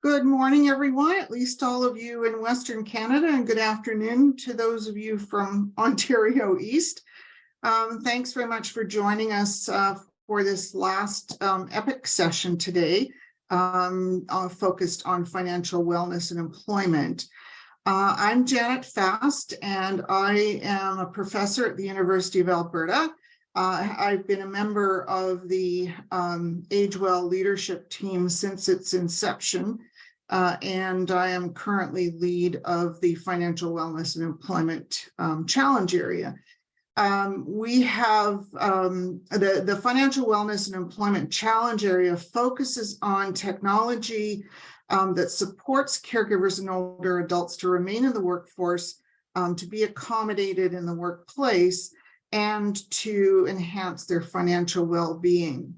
Good morning, everyone, at least all of you in Western Canada, and good afternoon to those of you from Ontario East. Thanks very much for joining us for this last EPIC session today, focused on financial wellness and employment. I'm Janet Fast, and I am a professor at the University of Alberta. I've been a member of the AgeWell leadership team since its inception, and I am currently lead of the Financial Wellness and Employment Challenge area. We have the Financial Wellness and Employment Challenge area focuses on technology that supports caregivers and older adults to remain in the workforce, to be accommodated in the workplace, and to enhance their financial well-being.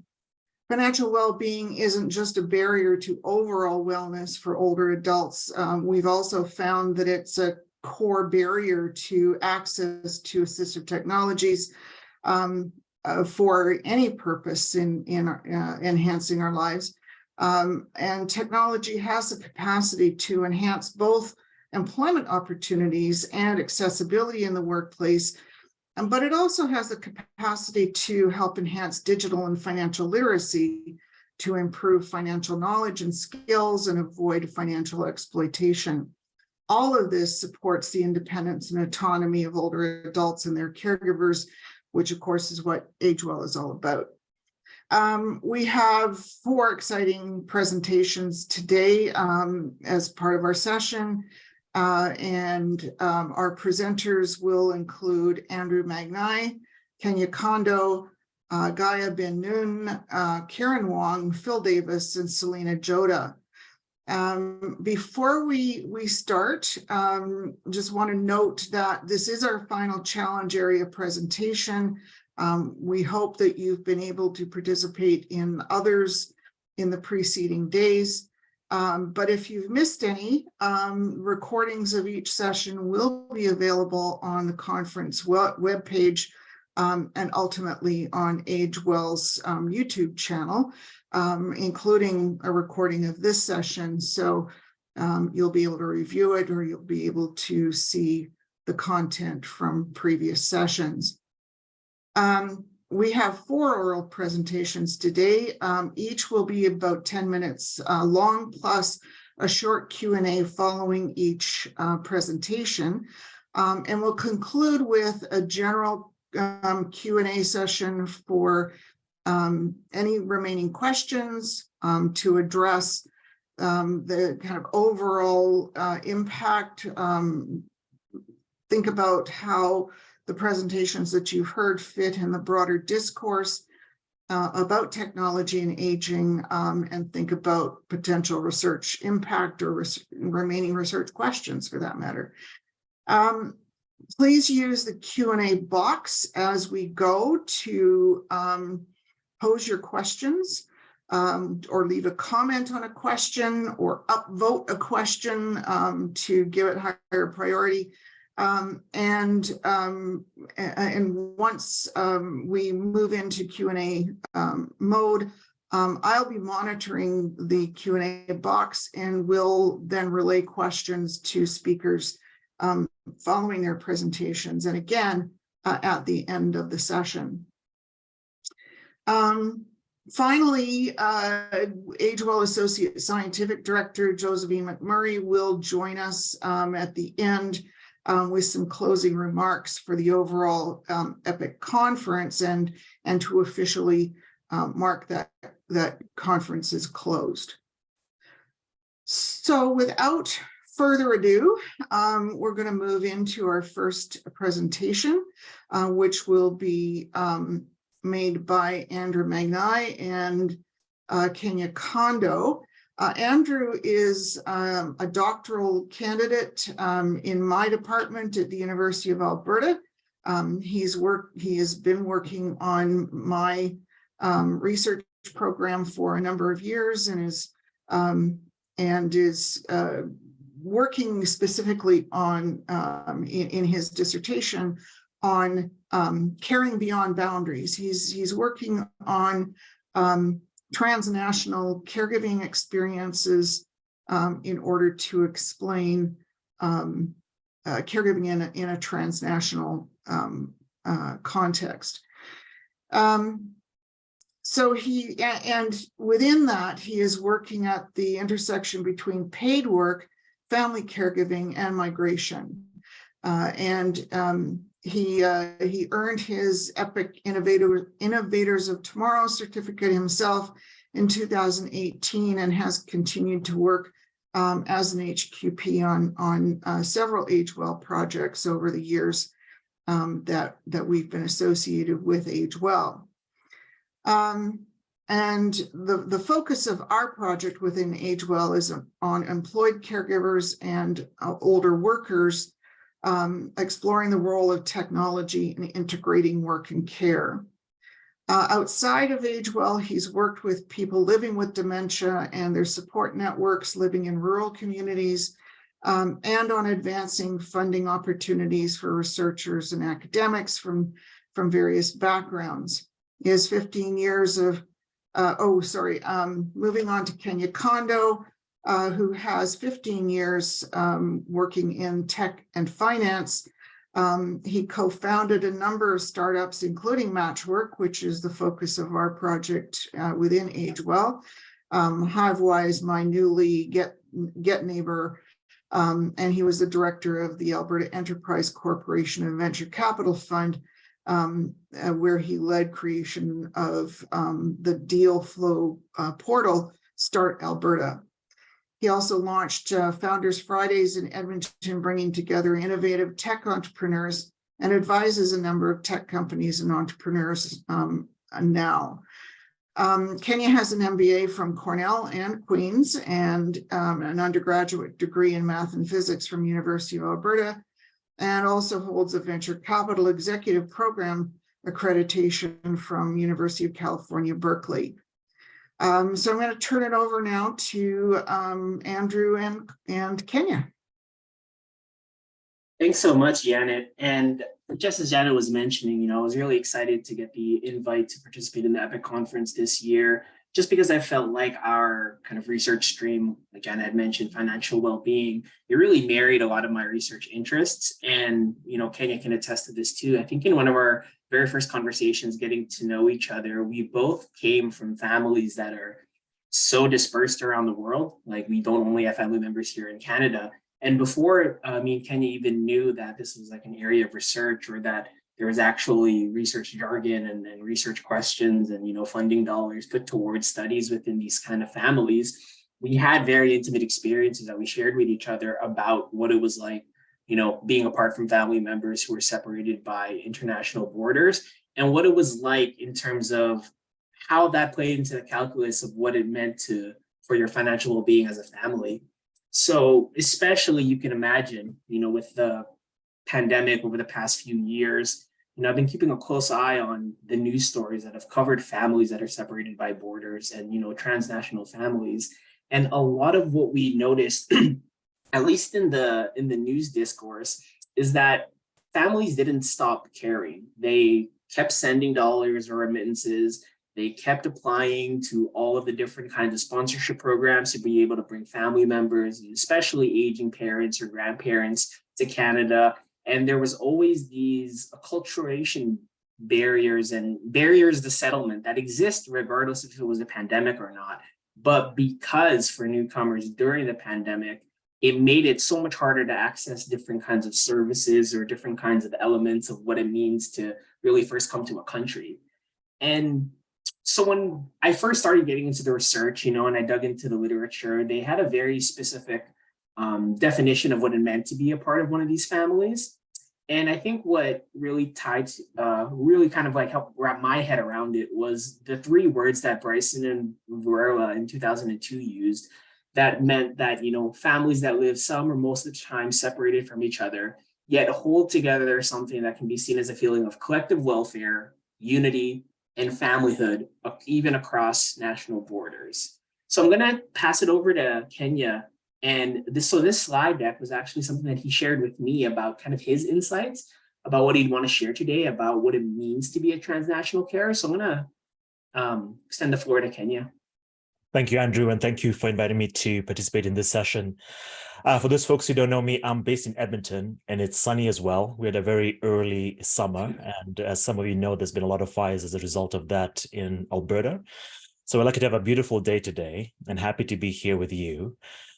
Financial well-being isn't just a barrier to overall wellness for older adults. We've also found that it's a core barrier to access to assistive technologies for any purpose in enhancing our lives. And technology has the capacity to enhance both employment opportunities and accessibility in the workplace, but it also has the capacity to help enhance digital and financial literacy, to improve financial knowledge and skills and avoid financial exploitation. All of this supports the independence and autonomy of older adults and their caregivers, which of course is what AgeWell is all about. We have 4 exciting presentations today as part of our session. And our presenters will include Andrew Magnaye, Kenya Kondo, Gaya Ben Noon, Karen Wong, Phil Davis, and Selena Joda. Before we start, just want to note that this is our final challenge area presentation. We hope that you've been able to participate in others in the preceding days. But if you've missed any, recordings of each session will be available on the conference webpage and ultimately on AgeWell's YouTube channel, including a recording of this session. So you'll be able to review it, or you'll be able to see the content from previous sessions. We have 4 oral presentations today. Each will be about 10 minutes long, plus a short Q&A following each presentation. And we'll conclude with a general Q&A session for any remaining questions to address the kind of overall impact. Think about how the presentations that you've heard fit in the broader discourse about technology and aging, and think about potential research impact or remaining research questions for that matter. Please use the Q&A box as we go to pose your questions, or leave a comment on a question, or upvote a question to give it higher priority. And once we move into Q&A mode, I'll be monitoring the Q&A box and will then relay questions to speakers following their presentations, and again at the end of the session. Finally, AgeWell Associate Scientific Director Josephine McMurray will join us at the end with some closing remarks for the overall EPIC conference, and to officially mark that conference is closed. So without further ado, we're going to move into our first presentation, which will be made by Andrew Magnaye and Kenya Kondo. Andrew is a doctoral candidate in my department at the University of Alberta. He has been working on my research program for a number of years, and is working specifically on in his dissertation on caring beyond boundaries. He's working on transnational caregiving experiences in order to explain caregiving in a transnational context. So and within that, he is working at the intersection between paid work, family caregiving, and migration. He earned his EPIC Innovators of Tomorrow certificate himself in 2018 and has continued to work as an HQP on several AgeWell projects over the years that we've been associated with AgeWell. And the focus of our project within AgeWell is on employed caregivers and older workers, exploring the role of technology in integrating work and care. Outside of AgeWell, he's worked with people living with dementia and their support networks living in rural communities, and on advancing funding opportunities for researchers and academics from various backgrounds. He has 15 years of, moving on to Kenya Kondo, who has 15 years working in tech and finance. He co-founded a number of startups, including MatchWork, which is the focus of our project within AgeWell, HiveWise, My Newly, Get Neighbor, and he was the director of the Alberta Enterprise Corporation and Venture Capital Fund, where he led creation of the deal flow portal, Start Alberta. He also launched Founders Fridays in Edmonton, bringing together innovative tech entrepreneurs, and advises a number of tech companies and entrepreneurs now. Kenya has an MBA from Cornell and Queen's, and an undergraduate degree in math and physics from University of Alberta, and also holds a venture capital executive program accreditation from University of California, Berkeley. So I'm going to turn it over now to Andrew and Kenya. Thanks so much, Janet. And just as Janet was mentioning, I was really excited to get the invite to participate in the EPIC conference this year, just because I felt like our kind of research stream, like Janet had mentioned, financial well-being, it really married a lot of my research interests. And, Kenya can attest to this too. I think in one of our very first conversations, getting to know each other, we both came from families that are so dispersed around the world. Like, we don't only have family members here in Canada. And before me and Kenya even knew that this was like an area of research, or that there was actually research jargon and research questions and, funding dollars put towards studies within these kind of families, we had very intimate experiences that we shared with each other about what it was like, being apart from family members who were separated by international borders, and what it was like in terms of how that played into the calculus of what it meant for your financial well-being as a family. So especially, you can imagine, with the pandemic over the past few years, I've been keeping a close eye on the news stories that have covered families that are separated by borders and, transnational families. And a lot of what we noticed, at least in the news discourse, is that families didn't stop caring. They kept sending dollars or remittances. They kept applying to all of the different kinds of sponsorship programs to be able to bring family members, especially aging parents or grandparents, to Canada. And there was always these acculturation barriers and barriers to settlement that exist regardless if it was a pandemic or not. But because for newcomers during the pandemic, it made it so much harder to access different kinds of services or different kinds of elements of what it means to really first come to a country. And so when I first started getting into the research, and I dug into the literature, they had a very specific definition of what it meant to be a part of one of these families. And I think what really really kind of like helped wrap my head around it was the three words that Bryson and Varela in 2002 used, that meant that, families that live some or most of the time separated from each other, yet hold together something that can be seen as a feeling of collective welfare, unity, and familyhood, even across national borders. So I'm going to pass it over to Kenya. And this slide deck was actually something that he shared with me about kind of his insights about what he'd want to share today about what it means to be a transnational carer. So I'm going to extend the floor to Kenya. Thank you, Andrew, and thank you for inviting me to participate in this session. For those folks who don't know me, I'm based in Edmonton, and it's sunny as well. We had a very early summer, and as some of you know, there's been a lot of fires as a result of that in Alberta. So we're lucky to have a beautiful day today, and happy to be here with you.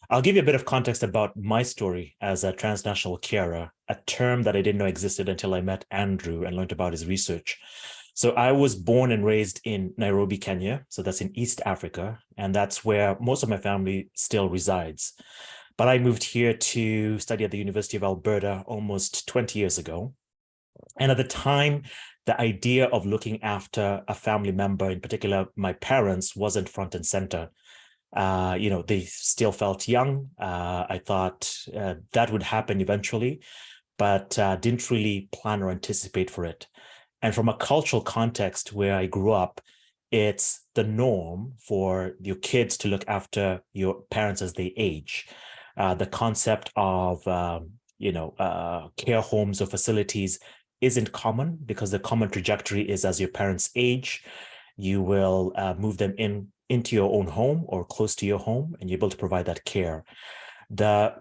I'll give you a bit of context about my story as a transnational carer, a term that I didn't know existed until I met Andrew and learned about his research. So I was born and raised in Nairobi, Kenya. So that's in East Africa. And that's where most of my family still resides. But I moved here to study at the University of Alberta almost 20 years ago. And at the time, the idea of looking after a family member, in particular, my parents, wasn't front and center. They still felt young. I thought that would happen eventually, but didn't really plan or anticipate for it. And from a cultural context where I grew up, it's the norm for your kids to look after your parents as they age. The concept of, care homes or facilities isn't common because the common trajectory is as your parents age, you will move them into your own home or close to your home, and you're able to provide that care. The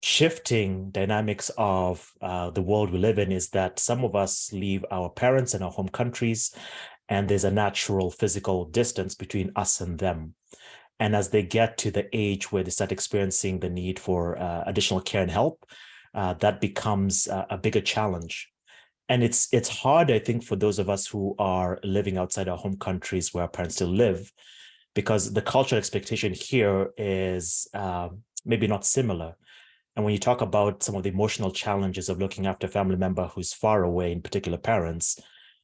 shifting dynamics of the world we live in is that some of us leave our parents and our home countries, and there's a natural physical distance between us and them. And as they get to the age where they start experiencing the need for additional care and help, that becomes a bigger challenge. And it's hard, I think, for those of us who are living outside our home countries where our parents still live, because the cultural expectation here is maybe not similar. And when you talk about some of the emotional challenges of looking after a family member who's far away, in particular parents,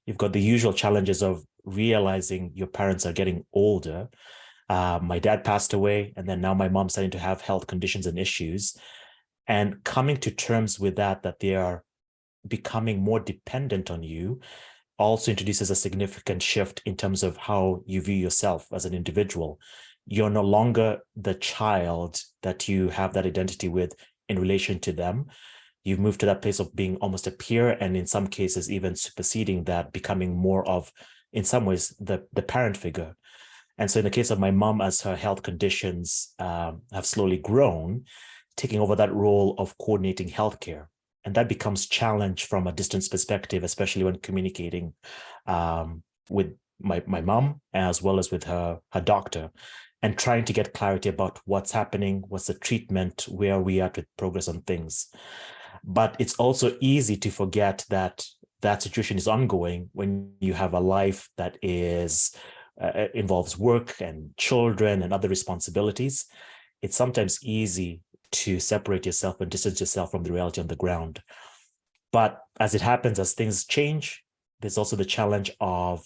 you've got the usual challenges of realizing your parents are getting older. My dad passed away, and then now my mom's starting to have health conditions and issues. And coming to terms with that they are becoming more dependent on you also introduces a significant shift in terms of how you view yourself as an individual. You're no longer the child that you have that identity with in relation to them. You've moved to that place of being almost a peer, and in some cases, even superseding that, becoming more of, in some ways, the parent figure. And so in the case of my mom, as her health conditions have slowly grown, taking over that role of coordinating healthcare. And that becomes challenge from a distance perspective, especially when communicating with my mom, as well as with her doctor, and trying to get clarity about what's happening, what's the treatment, where we are with progress on things. But it's also easy to forget that that situation is ongoing when you have a life that is involves work and children and other responsibilities. It's sometimes easy to separate yourself and distance yourself from the reality on the ground. But as it happens, as things change, there's also the challenge of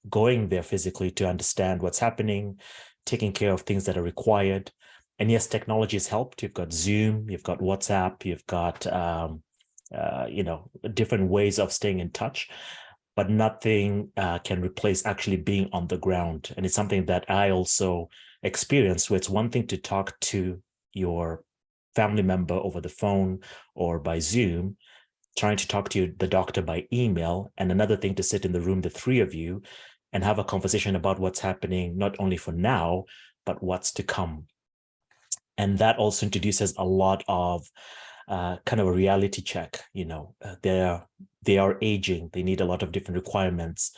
going there physically to understand what's happening, taking care of things that are required. And yes, technology has helped. You've got Zoom, you've got WhatsApp, you've got different ways of staying in touch, but nothing can replace actually being on the ground. And it's something that I also experienced, where it's one thing to talk to your family member over the phone or by Zoom, trying to talk to the doctor by email, and another thing to sit in the room, the three of you, and have a conversation about what's happening, not only for now, but what's to come. And that also introduces a lot of kind of a reality check. They are aging, they need a lot of different requirements.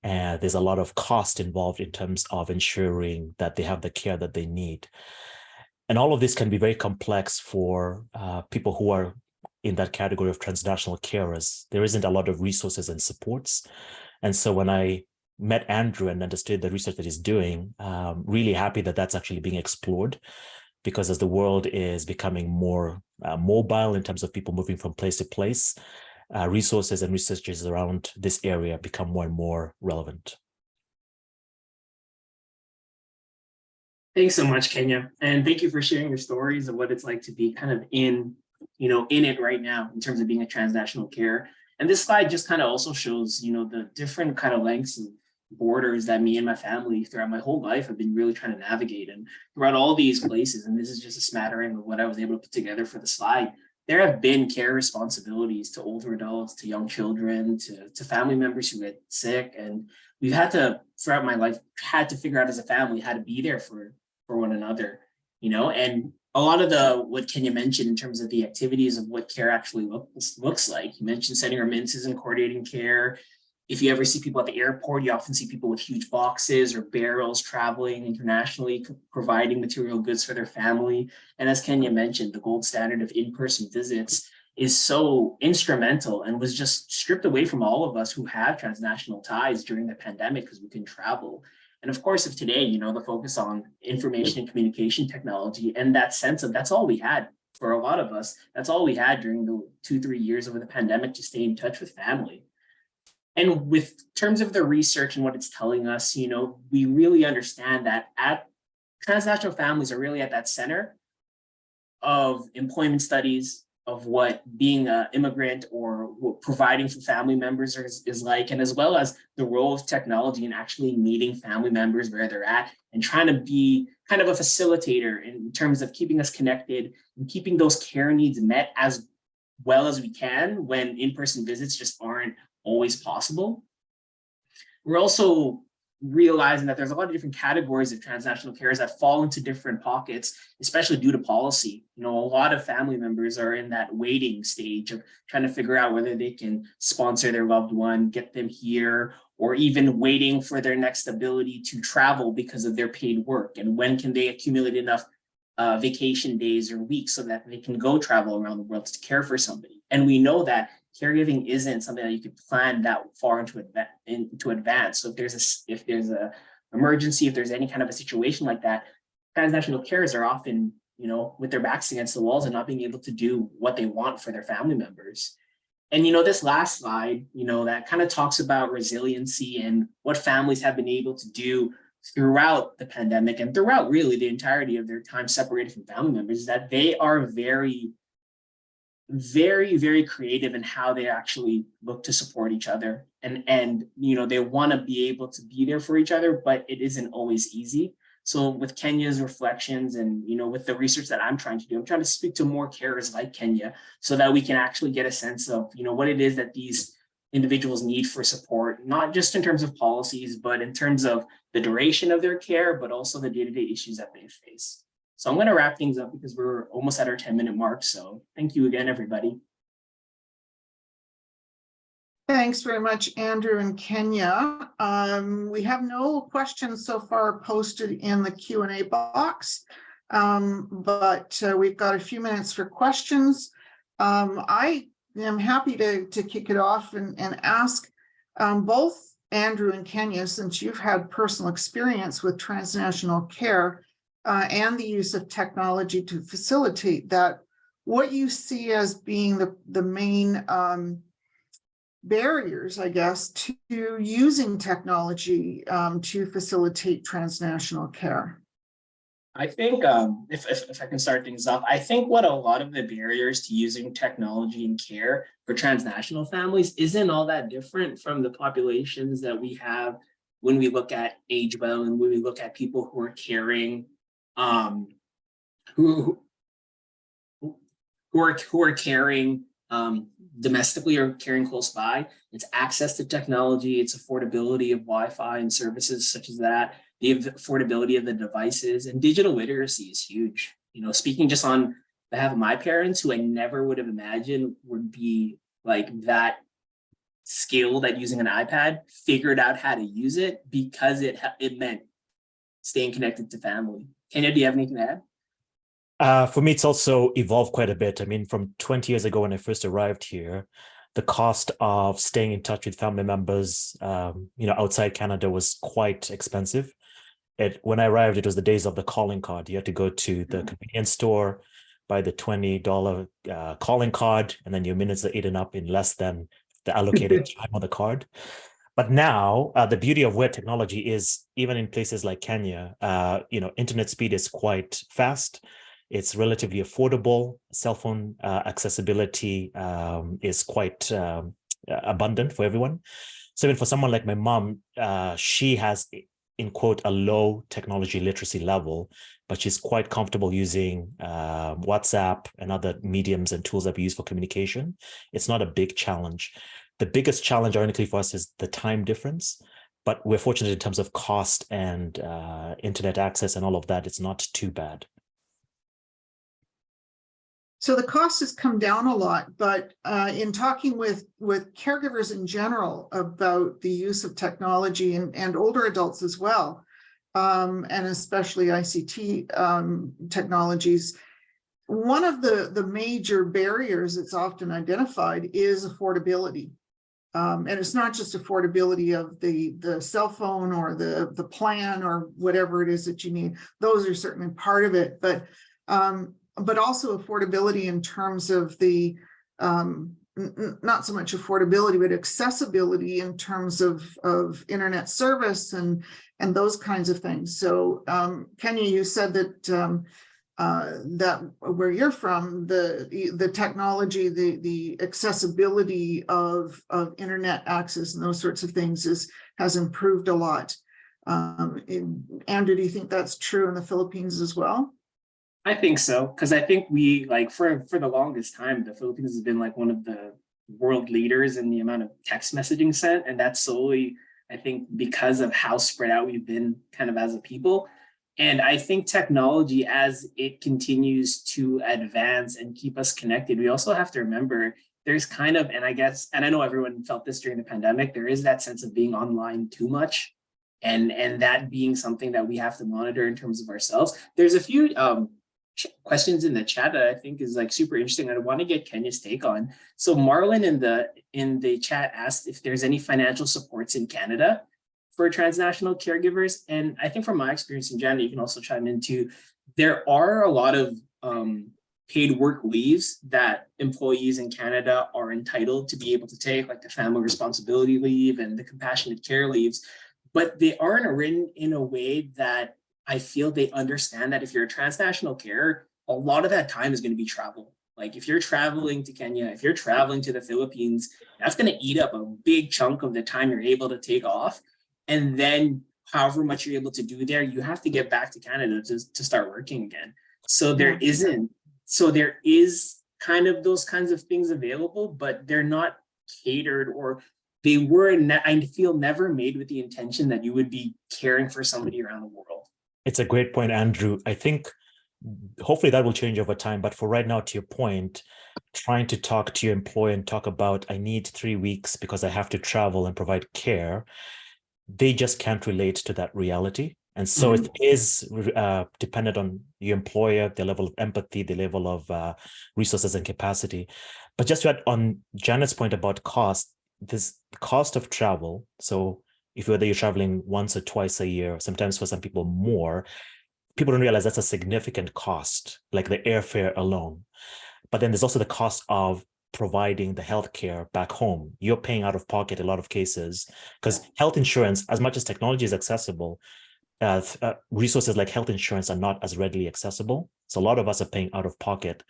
And there's a lot of cost involved in terms of ensuring that they have the care that they need. And all of this can be very complex for people who are in that category of transnational carers. There isn't a lot of resources and supports. And so when I met Andrew and understood the research that he's doing, really happy that that's actually being explored, because as the world is becoming more mobile in terms of people moving from place to place, resources and researches around this area become more and more relevant. Thanks so much, Kenya. And thank you for sharing your stories of what it's like to be kind of in it right now in terms of being a transnational carer. And this slide just kind of also shows, the different kind of lengths of borders that me and my family throughout my whole life have been really trying to navigate. And throughout all these places, and this is just a smattering of what I was able to put together for the slide, there have been care responsibilities to older adults, to young children, to family members who get sick. And we've had to, throughout my life, had to figure out as a family how to be there for one another, and a lot of what Kenya mentioned in terms of the activities of what care actually looks like. You mentioned sending remittances and coordinating care. If you ever see people at the airport, you often see people with huge boxes or barrels traveling internationally, providing material goods for their family. And as Kenya mentioned, the gold standard of in-person visits is so instrumental and was just stripped away from all of us who have transnational ties during the pandemic because we couldn't travel. And of course, of today, the focus on information and communication technology and that sense of that's all we had for a lot of us. That's all we had during the 2-3 years of the pandemic to stay in touch with family. And with terms of the research and what it's telling us, we really understand that transnational families are really at that center of employment studies, of what being an immigrant or what providing for family members is like, and as well as the role of technology in actually meeting family members where they're at and trying to be kind of a facilitator in terms of keeping us connected and keeping those care needs met as well as we can when in-person visits just aren't always possible. We're also realizing that there's a lot of different categories of transnational carers that fall into different pockets, especially due to policy. A lot of family members are in that waiting stage of trying to figure out whether they can sponsor their loved one, get them here, or even waiting for their next ability to travel because of their paid work. And when can they accumulate enough vacation days or weeks so that they can go travel around the world to care for somebody. And we know that caregiving isn't something that you could plan that far into advance. So if there's a emergency, if there's any kind of a situation like that, transnational carers are often, with their backs against the walls and not being able to do what they want for their family members. And, this last slide, that kind of talks about resiliency and what families have been able to do throughout the pandemic and throughout really the entirety of their time separated from family members, is that they are very, very, very creative in how they actually look to support each other. And they want to be able to be there for each other, but it isn't always easy. So with Kenya's reflections and, with the research that I'm trying to do, I'm trying to speak to more carers like Kenya so that we can actually get a sense of, what it is that these individuals need for support, not just in terms of policies, but in terms of the duration of their care, but also the day-to-day issues that they face. So I'm going to wrap things up because we're almost at our 10-minute mark. So thank you again, everybody. Thanks very much, Andrew and Kenya. We have no questions so far posted in the Q&A box, but we've got a few minutes for questions. I am happy to kick it off and ask both Andrew and Kenya, since you've had personal experience with transnational care and the use of technology to facilitate that, what you see as being the main barriers, I guess, to using technology to facilitate transnational care. I think if I can start things off, I think what a lot of the barriers to using technology in care for transnational families isn't all that different from the populations that we have when we look at age well and when we look at people who are caring, who are caring domestically or caring close by. It's access to technology, it's affordability of Wi-Fi and services such as that, the affordability of the devices, and digital literacy is huge. Speaking just on behalf of my parents, who I never would have imagined would be like that skilled at using an iPad, figured out how to use it because it meant staying connected to family. Kenya, do you have anything to add? For me, it's also evolved quite a bit. I mean, from 20 years ago when I first arrived here, the cost of staying in touch with family members, outside Canada was quite expensive. When I arrived, it was the days of the calling card. You had to go to the convenience store, buy the $20 calling card, and then your minutes are eaten up in less than the allocated time on the card. But now, the beauty of where technology is, even in places like Kenya, internet speed is quite fast. It's relatively affordable. Cell phone accessibility is quite abundant for everyone. So even for someone like my mom, she has, in quote, a low technology literacy level, but she's quite comfortable using WhatsApp and other mediums and tools that we use for communication. It's not a big challenge. The biggest challenge, ironically, for us is the time difference. but we're fortunate in terms of cost and internet access and all of that. It's not too bad. So the cost has come down a lot, but in talking with caregivers in general about the use of technology and older adults as well, and especially ICT technologies, one of the major barriers that's often identified is affordability. And it's not just affordability of the cell phone or the plan or whatever it is that you need. Those are certainly part of it, but also affordability in terms of the not so much affordability, but accessibility in terms of internet service and those kinds of things. So Kenya, you said that that where you're from, the technology, the accessibility of internet access and those sorts of things has improved a lot. Andrew, do you think that's true in the Philippines as well? I think so, because I think we, like, for the longest time, the Philippines has been like one of the world leaders in the amount of text messaging sent, and that's solely, I think, because of how spread out we've been kind of as a people. And I think technology, as it continues to advance and keep us connected, we also have to remember there's kind of, and I guess, and I know everyone felt this during the pandemic, there is that sense of being online too much, and that being something that we have to monitor in terms of ourselves. There's a few questions in the chat that I think is like super interesting. I want to get Kenya's take on. So Marlon in the chat asked if there's any financial supports in Canada for transnational caregivers. And I think from my experience, in Janet, you can also chime into, there are a lot of paid work leaves that employees in Canada are entitled to be able to take, like the family responsibility leave and the compassionate care leaves, but they aren't written in a way that I feel they understand that if you're a transnational carer, a lot of that time is going to be travel. Like if you're traveling to Kenya, if you're traveling to the Philippines, that's going to eat up a big chunk of the time you're able to take off. And then however much you're able to do there, you have to get back to Canada to start working again. So there is kind of those kinds of things available, but they're not catered, or they were, I feel, never made with the intention that you would be caring for somebody around the world. It's a great point, Andrew. I think hopefully that will change over time. But for right now, to your point, trying to talk to your employer and talk about, I need 3 weeks because I have to travel and provide care, they just can't relate to that reality. And so it is dependent on your employer, their level of empathy, the level of resources and capacity. But just to add on Janet's point about cost, this cost of travel, so if whether you're traveling once or twice a year, sometimes for some people more, people don't realize that's a significant cost, like the airfare alone. But then there's also the cost of providing the healthcare back home. You're paying out of pocket in a lot of cases, because health insurance, as much as technology is accessible, resources like health insurance are not as readily accessible. So a lot of us are paying out of pocket.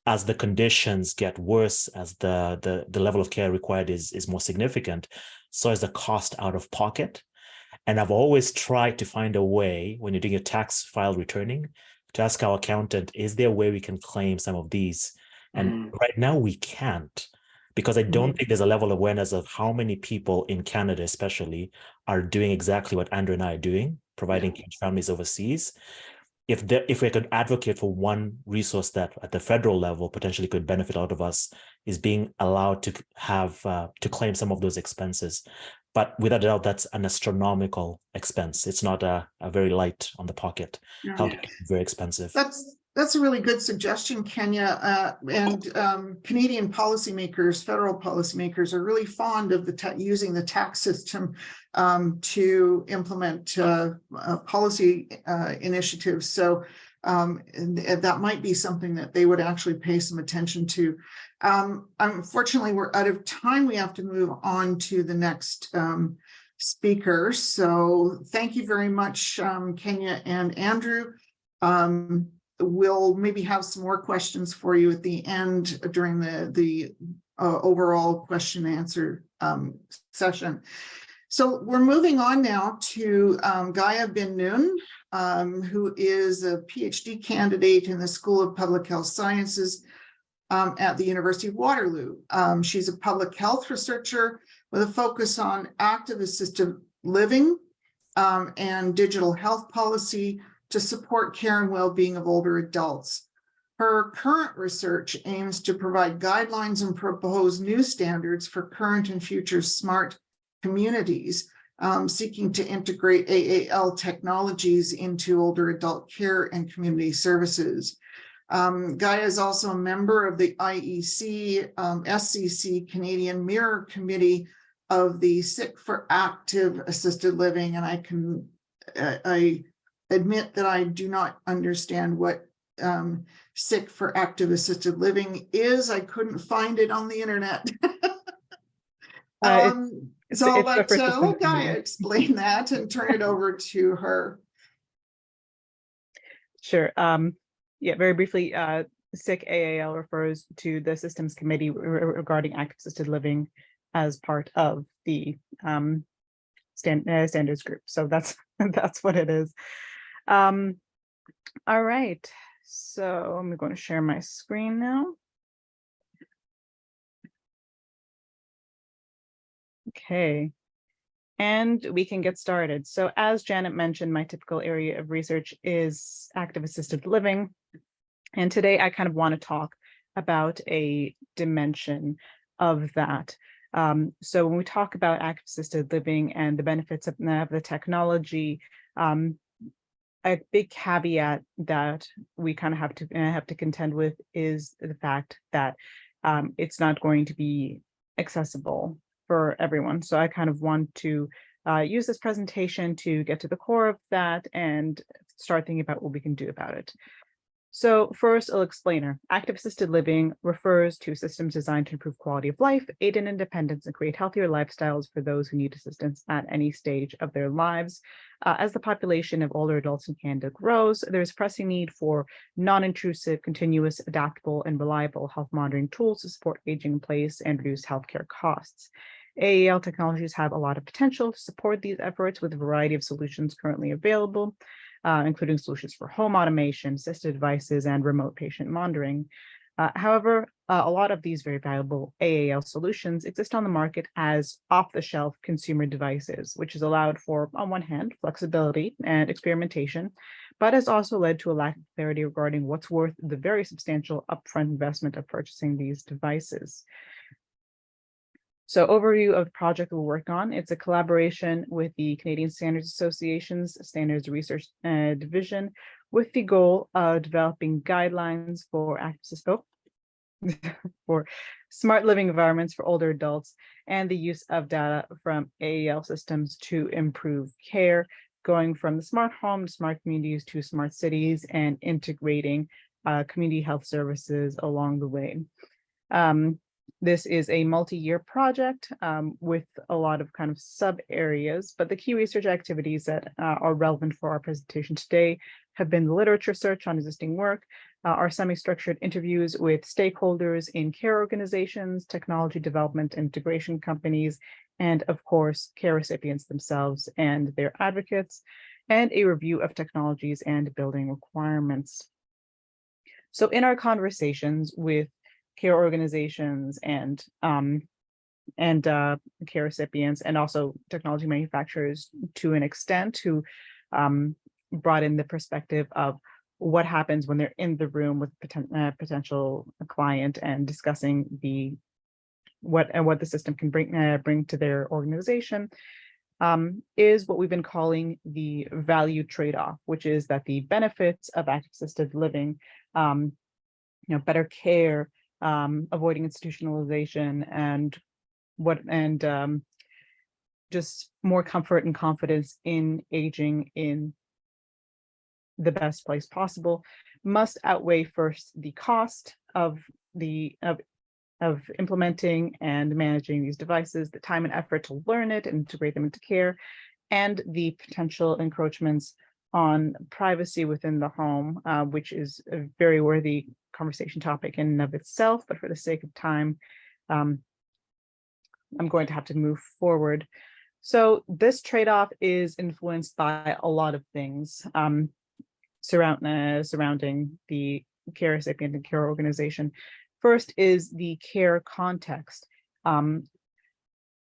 As the conditions get worse, as the level of care required is more significant, so is the cost out of pocket. And I've always tried to find a way, when you're doing your tax file returning, to ask our accountant, is there a way we can claim some of these? And right now we can't, because I don't think there's a level of awareness of how many people in Canada especially are doing exactly what Andrew and I are doing, providing care to families overseas. If we could advocate for one resource that at the federal level potentially could benefit out of us, is being allowed to have to claim some of those expenses. But without a doubt, that's an astronomical expense. It's not a very light on the pocket. Healthcare is very expensive. That's a really good suggestion, Kenya. And Canadian policymakers, federal policymakers, are really fond of using the tax system to implement policy initiatives. So that might be something that they would actually pay some attention to. Unfortunately, we're out of time. We have to move on to the next speaker. So thank you very much, Kenya and Andrew. We'll maybe have some more questions for you at the end during the overall question and answer session. So we're moving on now to Gaya bin Noon, who is a PhD candidate in the School of Public Health Sciences at the University of Waterloo. She's a public health researcher with a focus on active assistive living and digital health policy to support care and well-being of older adults. Her current research aims to provide guidelines and propose new standards for current and future smart communities, seeking to integrate AAL technologies into older adult care and community services. Gaya is also a member of the IEC SCC Canadian Mirror Committee of the Sick for Active Assisted Living, and I admit that I do not understand what Sick for Active Assisted Living is. I couldn't find it on the internet. So I'll let Gaya explain that and turn it over to her. Sure. Yeah, very briefly, SIC AAL refers to the systems committee regarding active assisted living as part of the standards group. So that's what it is. All right. So I'm going to share my screen now. Okay. And we can get started. So as Janet mentioned, my typical area of research is active assisted living. And today I kind of want to talk about a dimension of that. So when we talk about active assisted living and the benefits of the technology, a big caveat that we kind of have to contend with is the fact that it's not going to be accessible for everyone. So I kind of want to use this presentation to get to the core of that and start thinking about what we can do about it. So first, a explainer. Active assisted living refers to systems designed to improve quality of life, aid in independence, and create healthier lifestyles for those who need assistance at any stage of their lives. As the population of older adults in Canada grows, there's pressing need for non-intrusive, continuous, adaptable, and reliable health monitoring tools to support aging in place and reduce healthcare costs. AAL technologies have a lot of potential to support these efforts with a variety of solutions currently available, including solutions for home automation, assisted devices, and remote patient monitoring. However, a lot of these very valuable AAL solutions exist on the market as off-the-shelf consumer devices, which has allowed for, on one hand, flexibility and experimentation, but has also led to a lack of clarity regarding what's worth the very substantial upfront investment of purchasing these devices. So overview of the project we'll work on. It's a collaboration with the Canadian Standards Association's Standards Research Division with the goal of developing guidelines for for smart living environments for older adults and the use of data from AAL systems to improve care, going from the smart home to smart communities to smart cities and integrating community health services along the way. This is a multi-year project with a lot of kind of sub areas, but the key research activities that are relevant for our presentation today have been the literature search on existing work, our semi-structured interviews with stakeholders in care organizations, technology development integration companies, and of course, care recipients themselves and their advocates, and a review of technologies and building requirements. So in our conversations with care organizations and care recipients, and also technology manufacturers to an extent, who brought in the perspective of what happens when they're in the room with potential client and discussing what the system can bring to their organization, is what we've been calling the value trade-off, which is that the benefits of active assisted living, better care, avoiding institutionalization, and just more comfort and confidence in aging in the best place possible, must outweigh first the cost of implementing and managing these devices, the time and effort to learn it and integrate them into care, and the potential encroachments on privacy within the home, which is a very worthy conversation topic in and of itself, but for the sake of time, I'm going to have to move forward. So this trade-off is influenced by a lot of things surrounding the care recipient and care organization. First is the care context.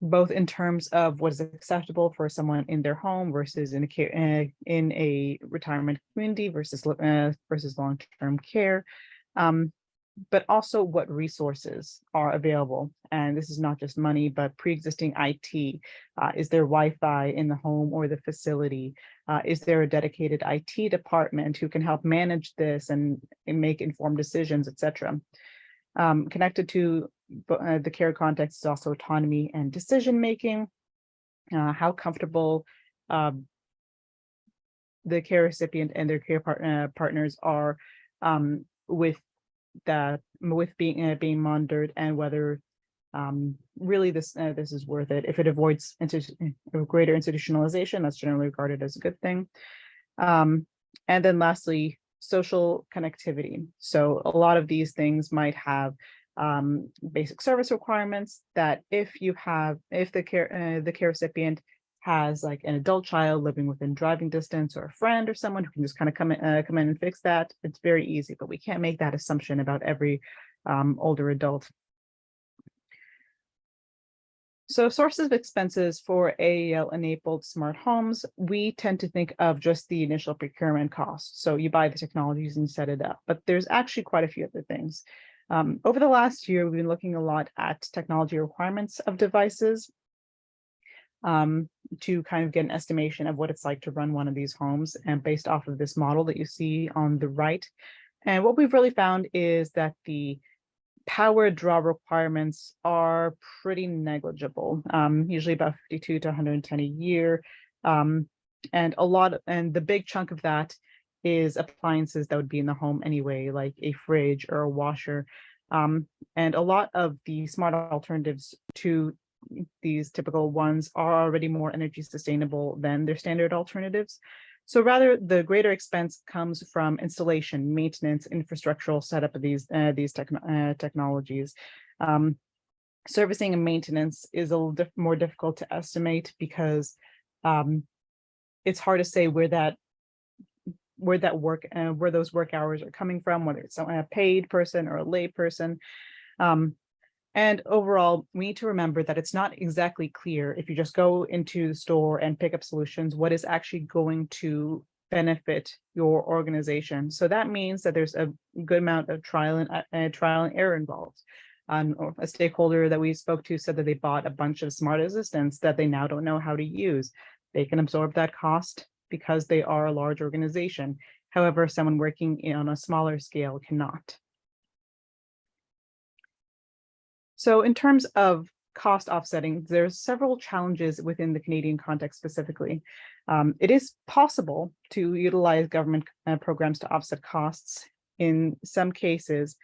both in terms of what is acceptable for someone in their home versus in a retirement community versus long-term care, but also what resources are available. And this is not just money, but pre-existing IT. Is there Wi-Fi in the home or the facility? Is there a dedicated IT department who can help manage this and make informed decisions, etc.? Connected to the care context is also autonomy and decision making. How comfortable the care recipient and their care partners are with being monitored, and whether really this is worth it. If it avoids greater institutionalization, that's generally regarded as a good thing. And then lastly, social connectivity. So a lot of these things might have basic service requirements that if the care recipient has like an adult child living within driving distance, or a friend or someone who can just kind of come in and fix that, it's very easy. But we can't make that assumption about every older adult. So sources of expenses for AAL-enabled smart homes, we tend to think of just the initial procurement cost. So you buy the technologies and set it up, but there's actually quite a few other things. Over the last year, we've been looking a lot at technology requirements of devices to kind of get an estimation of what it's like to run one of these homes, and based off of this model that you see on the right. And what we've really found is that the power draw requirements are pretty negligible, usually about 52 to 110 a year. And the big chunk of that is appliances that would be in the home anyway, like a fridge or a washer. And a lot of the smart alternatives to these typical ones are already more energy sustainable than their standard alternatives. So rather, the greater expense comes from installation, maintenance, infrastructural setup of these technologies. Servicing and maintenance is a little more difficult to estimate because it's hard to say where those work hours are coming from, whether it's a paid person or a lay person. And overall, we need to remember that it's not exactly clear if you just go into the store and pick up solutions, what is actually going to benefit your organization. So that means that there's a good amount of trial and error involved. A stakeholder that we spoke to said that they bought a bunch of smart assistants that they now don't know how to use. They can absorb that cost because they are a large organization. However, someone working on a smaller scale cannot. So in terms of cost offsetting, there's several challenges within the Canadian context specifically. It is possible to utilize government programs to offset costs in some cases,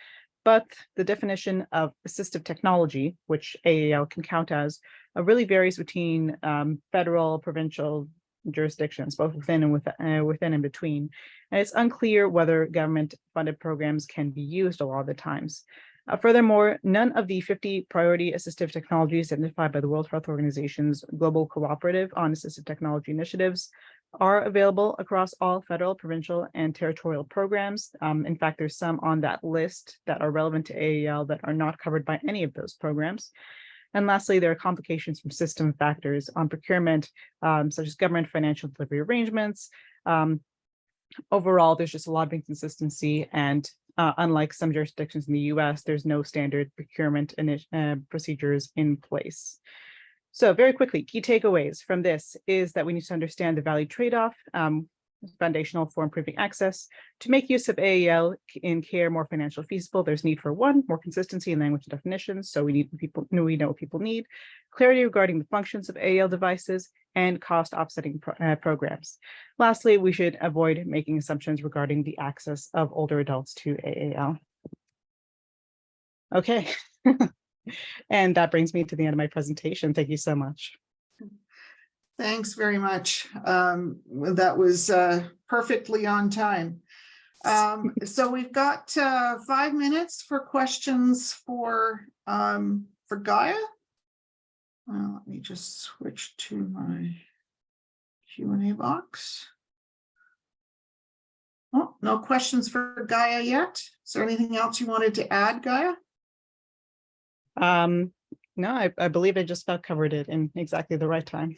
but the definition of assistive technology, which AAL can count as, really varies between federal, provincial jurisdictions, both within and between. And it's unclear whether government-funded programs can be used a lot of the times. Furthermore, none of the 50 priority assistive technologies identified by the World Health Organization's Global Cooperative on Assistive Technology Initiatives are available across all federal, provincial, and territorial programs. In fact, there's some on that list that are relevant to AAL that are not covered by any of those programs. And lastly, there are complications from system factors on procurement, such as government financial delivery arrangements. Overall, there's just a lot of inconsistency, and unlike some jurisdictions in the US, there's no standard procurement procedures in place. So very quickly, key takeaways from this is that we need to understand the value trade-off, foundational for improving access. To make use of AAL in care more financially feasible, there's need for one, more consistency in language and definitions. So we know what people need, clarity regarding the functions of AAL devices, and cost offsetting programs. Lastly, we should avoid making assumptions regarding the access of older adults to AAL. Okay. And that brings me to the end of my presentation. Thank you so much. Thanks very much. That was perfectly on time. So we've got 5 minutes for questions for Gaya. Let me just switch to my Q&A box. Oh, no questions for Gaya yet. Is there anything else you wanted to add, Gaya? No, I believe I just about covered it in exactly the right time.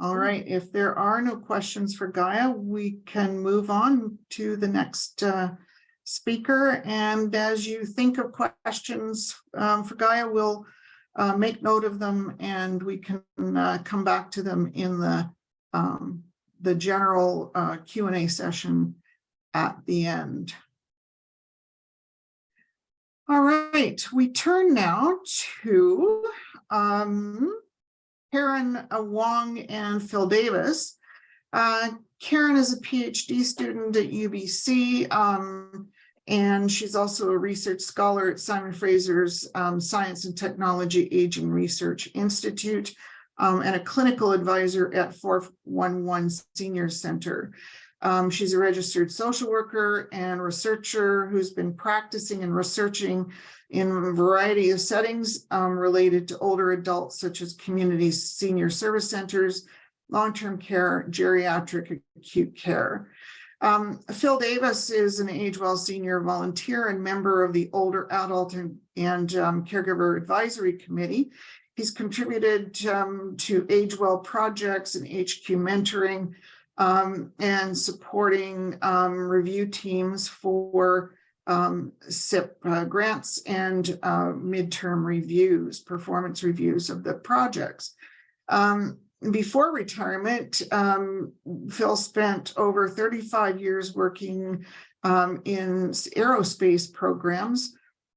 All right, if there are no questions for Gaya, we can move on to the next speaker. And as you think of questions for Gaya, we'll make note of them and we can come back to them in the general Q&A session at the end. All right, we turn now to Karen Wong and Phil Davis. Karen is a PhD student at UBC, and she's also a research scholar at Simon Fraser's Science and Technology Aging Research Institute, and a clinical advisor at 411 Senior Center. She's a registered social worker and researcher who's been practicing and researching in a variety of settings related to older adults, such as community senior service centers, long-term care, geriatric acute care. Phil Davis is an AgeWell senior volunteer and member of the Older Adult and Caregiver Advisory Committee. He's contributed to AgeWell projects and HQ mentoring, and supporting review teams for SIP grants and midterm reviews, performance reviews of the projects. Before retirement, Phil spent over 35 years working in aerospace programs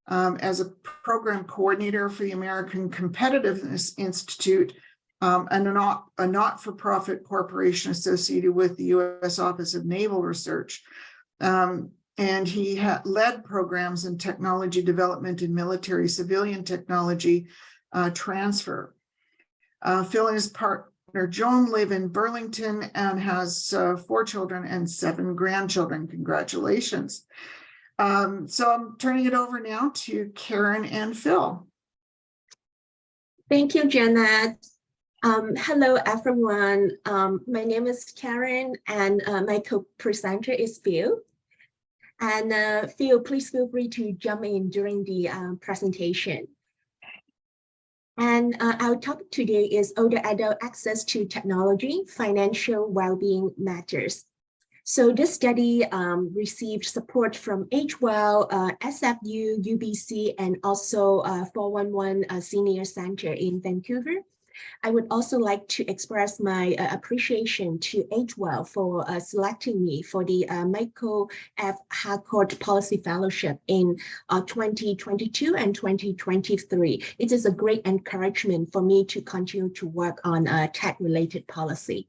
as a program coordinator for the American Competitiveness Institute, and a not-for-profit corporation associated with the U.S. Office of Naval Research. And he led programs in technology development and military civilian technology transfer. Phil and his partner Joan live in Burlington and has 4 children and 7 grandchildren. Congratulations. So I'm turning it over now to Karen and Phil. Thank you, Janet. Hello, everyone. My name is Karen, and my co-presenter is Phil. And Phil, please feel free to jump in during the presentation. And our topic today is older adult access to technology, financial well-being matters. So this study received support from AgeWell, SFU, UBC, and also 411 Senior Center in Vancouver. I would also like to express my appreciation to AgeWell for selecting me for the Michael F. Harcourt Policy Fellowship in 2022 and 2023. It is a great encouragement for me to continue to work on tech-related policy.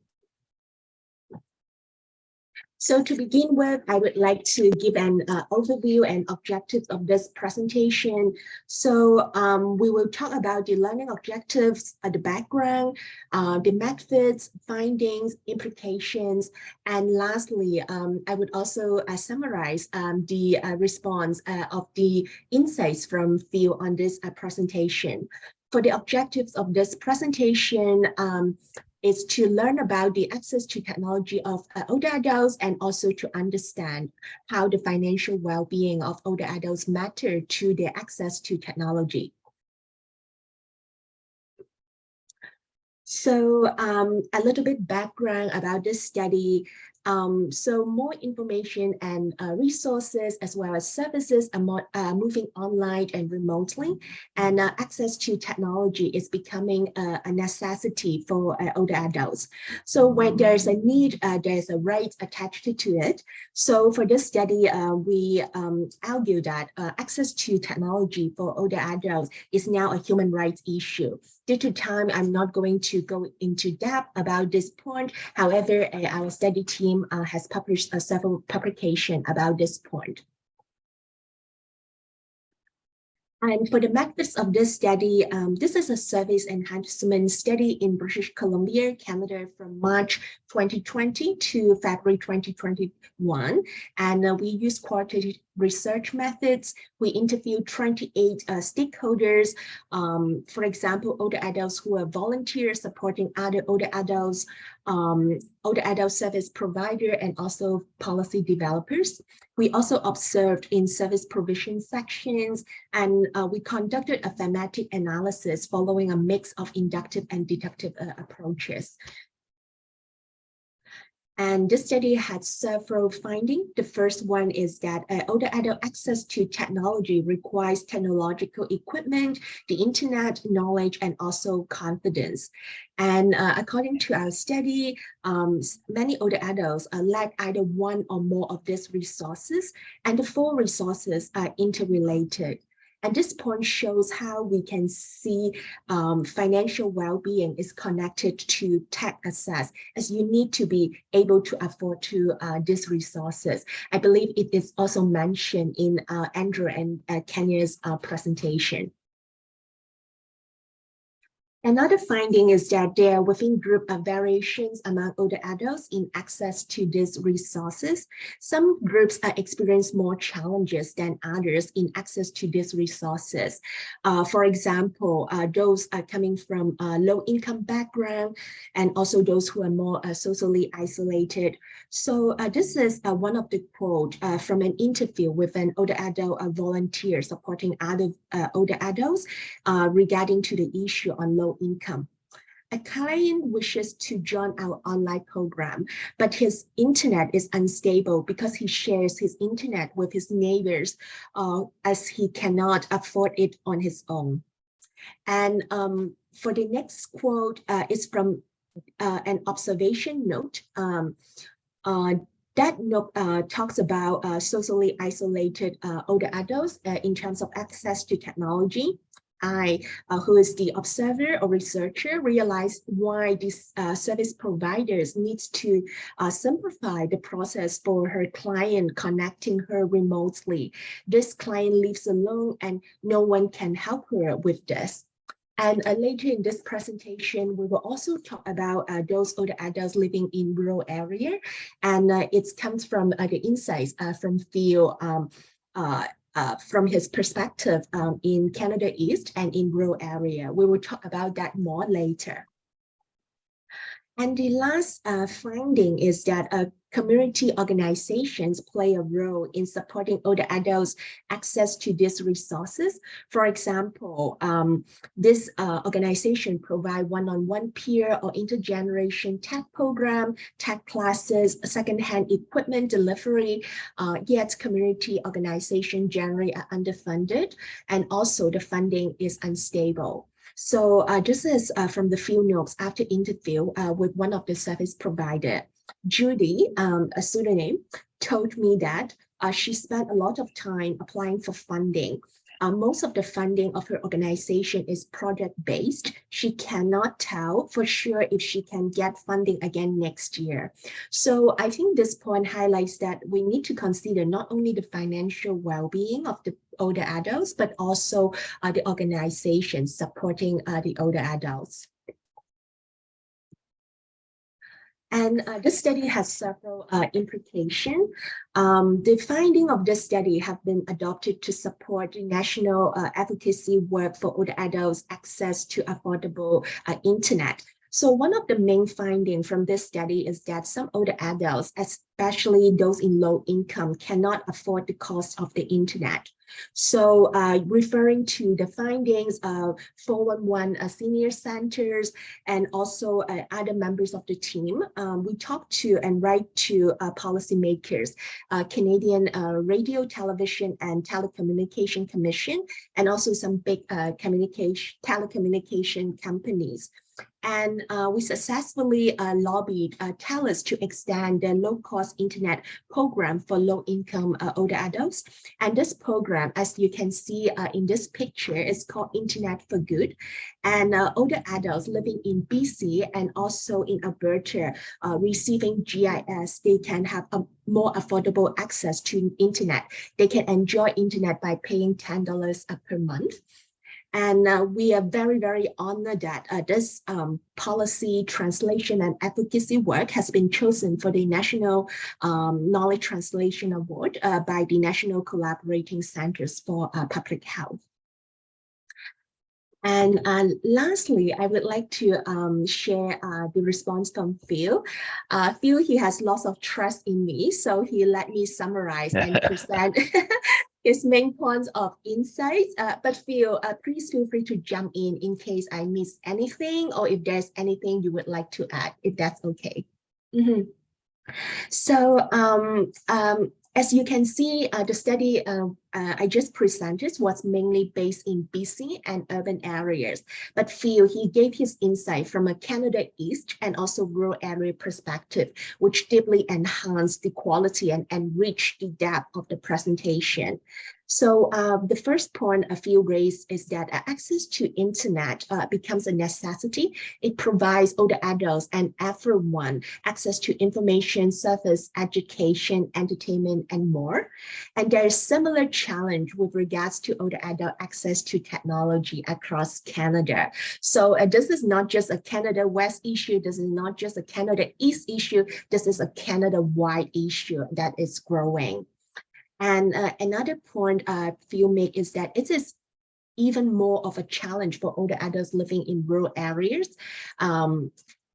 So to begin with, I would like to give an overview and objectives of this presentation. So we will talk about the learning objectives, the background, the methods, findings, implications, and lastly, I would also summarize the response of the insights from Phil on this presentation. For the objectives of this presentation, is to learn about the access to technology of older adults and also to understand how the financial well-being of older adults matter to their access to technology. So a little bit background about this study. So more information and resources as well as services are moving online and remotely, and access to technology is becoming a necessity for older adults. So when there's a need, there's a right attached to it. So for this study, we argue that access to technology for older adults is now a human rights issue. Due to time, I'm not going to go into depth about this point. However, our study team has published several publications about this point. And for the methods of this study, this is a service enhancement study in British Columbia, Canada from March 2020 to February 2021. And we use qualitative research methods. We interviewed 28 stakeholders, for example, older adults who are volunteers supporting other older adults, older adult service provider, and also policy developers. We also observed in service provision sections, and we conducted a thematic analysis following a mix of inductive and deductive approaches. And this study had several findings. The first one is that older adult access to technology requires technological equipment, the internet, knowledge, and also confidence. And according to our study, many older adults lack either one or more of these resources, and the four resources are interrelated. And this point shows how we can see financial well-being is connected to tech access, as you need to be able to afford to these resources. I believe it is also mentioned in Andrew and Kenya's presentation. Another finding is that there are within group variations among older adults in access to these resources. Some groups experience more challenges than others in access to these resources. For example, those are coming from low income background, and also those who are more socially isolated. So this is one of the quote from an interview with an older adult volunteer supporting other older adults regarding to the issue on low income. A client wishes to join our online program, but his internet is unstable because he shares his internet with his neighbors as he cannot afford it on his own. And for the next quote is from an observation note. That note talks about socially isolated older adults in terms of access to technology. I, who is the observer or researcher, realized why these service providers needs to simplify the process for her client connecting her remotely. This client lives alone and no one can help her with this. And later in this presentation, we will also talk about those older adults living in rural area. And it comes from the insights from Theo from his perspective in Canada East and in rural area. We will talk about that more later. And the last finding is that community organizations play a role in supporting older adults' access to these resources. For example, this organization provide one-on-one peer or intergeneration tech program, tech classes, secondhand equipment delivery, yet community organization generally are underfunded, and also the funding is unstable. So this is from the field notes after interview with one of the service provider. Judy, a pseudonym, told me that she spent a lot of time applying for funding. Most of the funding of her organization is project-based. She cannot tell for sure if she can get funding again next year. So I think this point highlights that we need to consider not only the financial well-being of the older adults, but also the organizations supporting the older adults. And this study has several implications. The finding of this study have been adopted to support the national advocacy work for older adults access to affordable internet. So one of the main findings from this study is that some older adults, especially those in low income, cannot afford the cost of the internet. So referring to the findings of 411 senior centers and also other members of the team, we talked to and write to policymakers, Canadian Radio, Television and Telecommunication Commission, and also some big telecommunication companies. And we successfully lobbied TELUS to extend their low-cost internet program for low-income older adults. And this program, as you can see in this picture, is called Internet for Good. And older adults living in BC and also in Alberta receiving GIS, they can have a more affordable access to internet. They can enjoy internet by paying $10 per month. And we are very, very honored that this policy translation and advocacy work has been chosen for the National Knowledge Translation Award by the National Collaborating Centers for Public Health. And lastly, I would like to share the response from Phil. Phil, he has lots of trust in me, so he let me summarize and present his main points of insights. But Phil, please feel free to jump in case I miss anything or if there's anything you would like to add, if that's okay. So as you can see, the study I just presented was mainly based in BC and urban areas, but Phil, he gave his insight from a Canada East and also rural area perspective, which deeply enhanced the quality and enriched the depth of the presentation. So the first point Phil raised is that access to internet becomes a necessity. It provides older adults and everyone access to information, service, education, entertainment, and more. And there is similar challenge with regards to older adult access to technology across Canada. So this is not just a Canada West issue. This is not just a Canada East issue. This is a Canada-wide issue that is growing. And another point Phil make is that it is even more of a challenge for older adults living in rural areas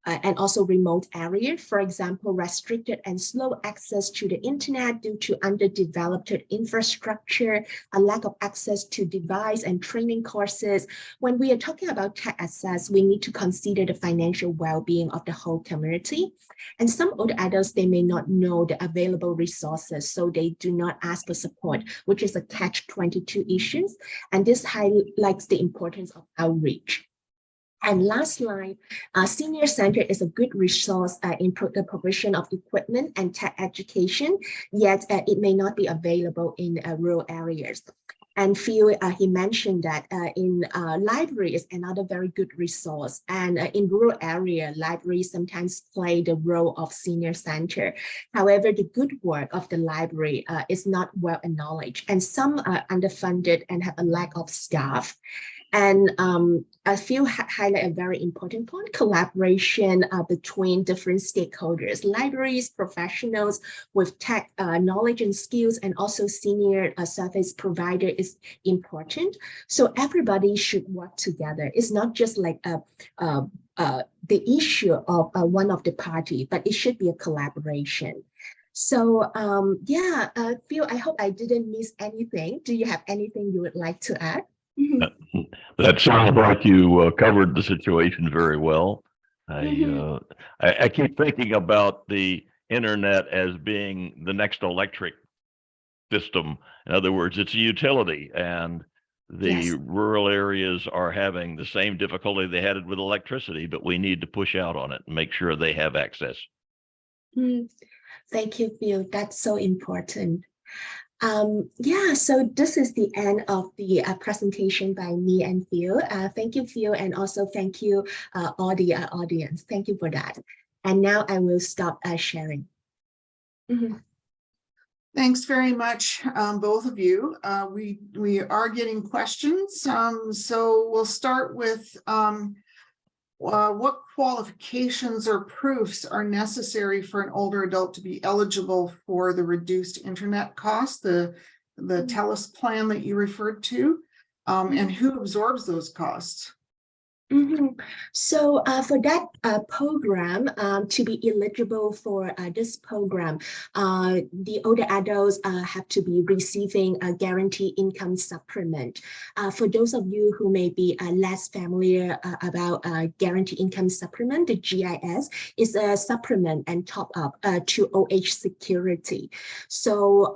and also remote areas. For example, restricted and slow access to the internet due to underdeveloped infrastructure, a lack of access to device and training courses. When we are talking about tech access, we need to consider the financial well-being of the whole community. And some older adults, they may not know the available resources, so they do not ask for support, which is a catch-22 issue. And this highlights the importance of outreach. And last line, Senior Center is a good resource in the provision of equipment and tech education, yet it may not be available in rural areas. And Phil, he mentioned that in library is another very good resource. And in rural area, libraries sometimes play the role of senior center. However, the good work of the library is not well acknowledged, and some are underfunded and have a lack of staff. And I feel highlight a very important point, collaboration between different stakeholders, libraries, professionals with tech knowledge and skills, and also senior service provider is important. So everybody should work together. It's not just like the issue of one of the party, but it should be a collaboration. So yeah, Phil, I hope I didn't miss anything. Do you have anything you would like to add? That sounds like you covered the situation very well. I keep thinking about the internet as being the next electric system. In other words, it's a utility, and the rural areas are having the same difficulty they had with electricity, but we need to push out on it and make sure they have access. Thank you, Phil. That's so important. Yeah, so this is the end of the presentation by me and Phil. Thank you, Phil, and also thank you, all the audience. Thank you for that. And now I will stop sharing. Thanks very much, both of you. We are getting questions, so we'll start with what qualifications or proofs are necessary for an older adult to be eligible for the reduced internet cost, the TELUS plan that you referred to, and who absorbs those costs? So for that program, to be eligible for this program, the older adults have to be receiving a guaranteed income supplement. For those of you who may be less familiar about guaranteed income supplement, the GIS is a supplement and top up to OH security. So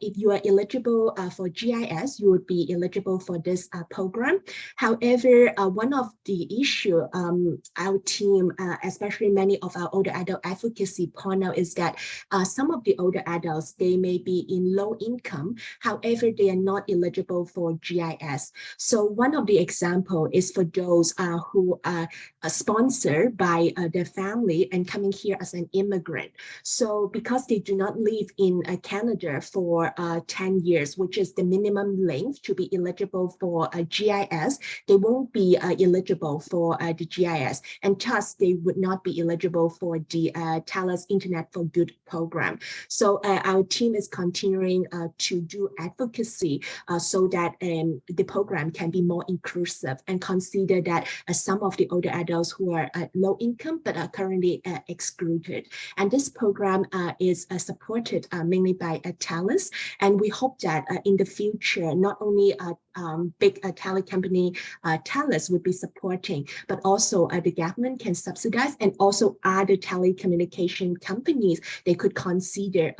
if you are eligible for GIS, you would be eligible for this program. However, one one of the issue our team, especially many of our older adult advocacy point out is that some of the older adults, they may be in low income, however, they are not eligible for GIS. So one of the example is for those who are sponsored by their family and coming here as an immigrant. So because they do not live in Canada for 10 years, which is the minimum length to be eligible for a GIS, they won't be eligible for the GIS, and thus they would not be eligible for the TALUS Internet for Good program. So our team is continuing to do advocacy so that the program can be more inclusive and consider that some of the older adults who are low income but are currently excluded. And this program is supported mainly by TALUS, and we hope that in the future, not only big tele company TALUS would be supporting, but also the government can subsidize, and also other telecommunication companies, they could consider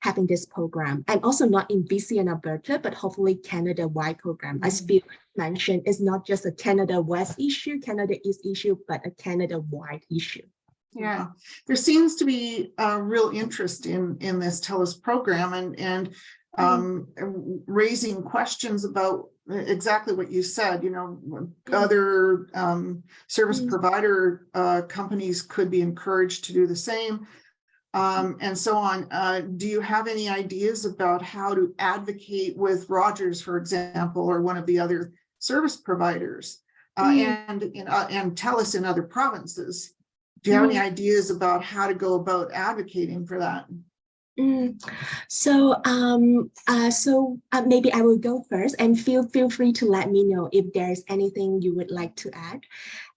having this program. And also not in BC and Alberta, but hopefully Canada-wide program. As Phil mentioned, it's not just a Canada West issue, Canada East issue, but a Canada-wide issue. Yeah, there seems to be a real interest in this TELUS program and raising questions about exactly what you said. You know, other service provider companies could be encouraged to do the same, and so on. Do you have any ideas about how to advocate with Rogers, for example, or one of the other service providers, and TELUS in other provinces? Do you have any ideas about how to go about advocating for that? So maybe I will go first, and feel free to let me know if there's anything you would like to add.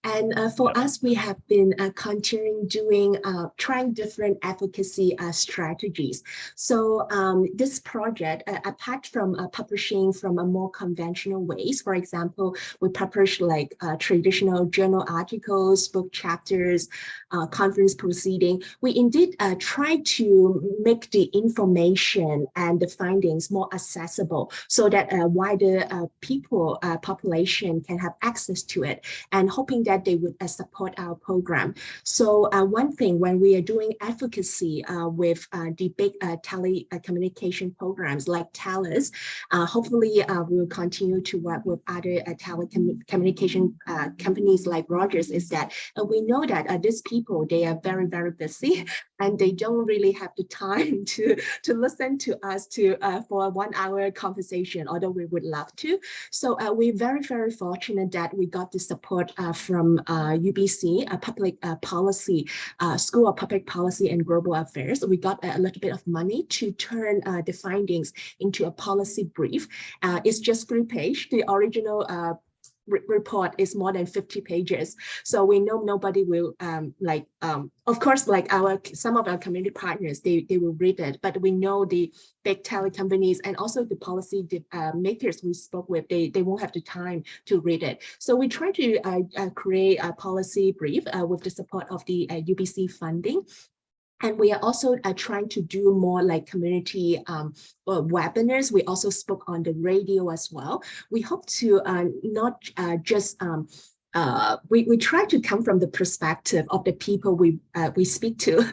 And for us, we have been continuing doing, trying different advocacy strategies. So this project, apart from publishing from a more conventional ways, for example, we publish like traditional journal articles, book chapters, conference proceeding. We indeed try to make the information and the findings more accessible so that a wider population can have access to it, and hoping that they would support our program. So one thing, when we are doing advocacy with the big telecommunication programs like TALUS, hopefully we'll continue to work with other telecommunication companies like Rogers, is that we know that these people, they are very, very busy, and they don't really have the time to listen to us for a 1 hour conversation, although we would love to. So we're very, very fortunate that we got the support from UBC, a public policy, School of Public Policy and Global Affairs. We got a little bit of money to turn the findings into a policy brief. It's just 3 pages. The original report is more than 50 pages. So we know nobody will of course, like some of our community partners, they will read it, but we know the big tele companies and also the policy makers we spoke with, they won't have the time to read it. So we try to create a policy brief with the support of the UBC funding. And we are also trying to do more like community webinars. We also spoke on the radio as well. We hope to not just we try to come from the perspective of the people we speak to.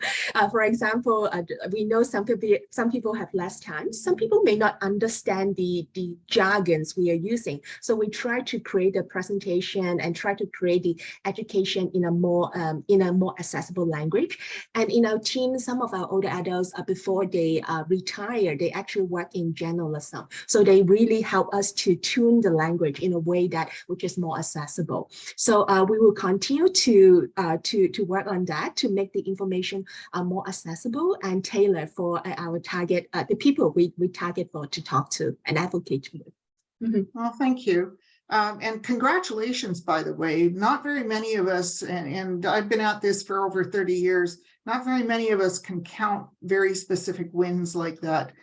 For example, we know some people have less time. Some people may not understand the jargons we are using. So we try to create a presentation and try to create the education in a more accessible language. And in our team, some of our older adults, before they retire, they actually work in journalism. So they really help us to tune the language in a way which is more accessible. So we will continue to work on that to make the information more accessible and tailored for our target, the people we target for to talk to and advocate with. Well, thank you. And congratulations, by the way. Not very many of us, and I've been at this for over 30 years, not very many of us can count very specific wins like that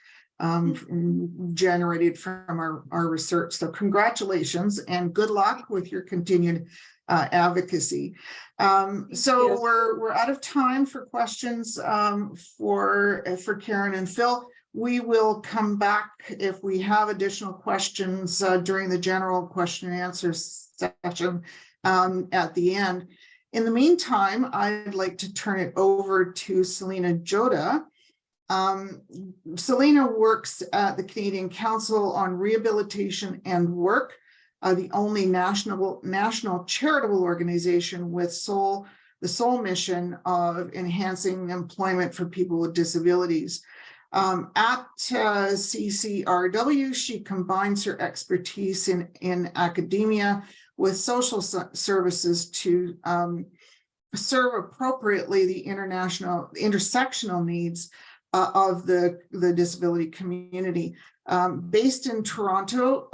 generated from our research. So congratulations and good luck with your continued advocacy. So we're out of time for questions for Karen and Phil. We will come back if we have additional questions during the general question and answer session at the end. In the meantime, I'd like to turn it over to Selena Joda. Selena works at the Canadian Council on Rehabilitation and Work, the only national charitable organization with the sole mission of enhancing employment for people with disabilities. At CCRW, she combines her expertise in academia with social services to serve appropriately the intersectional needs of the disability community. Based in Toronto,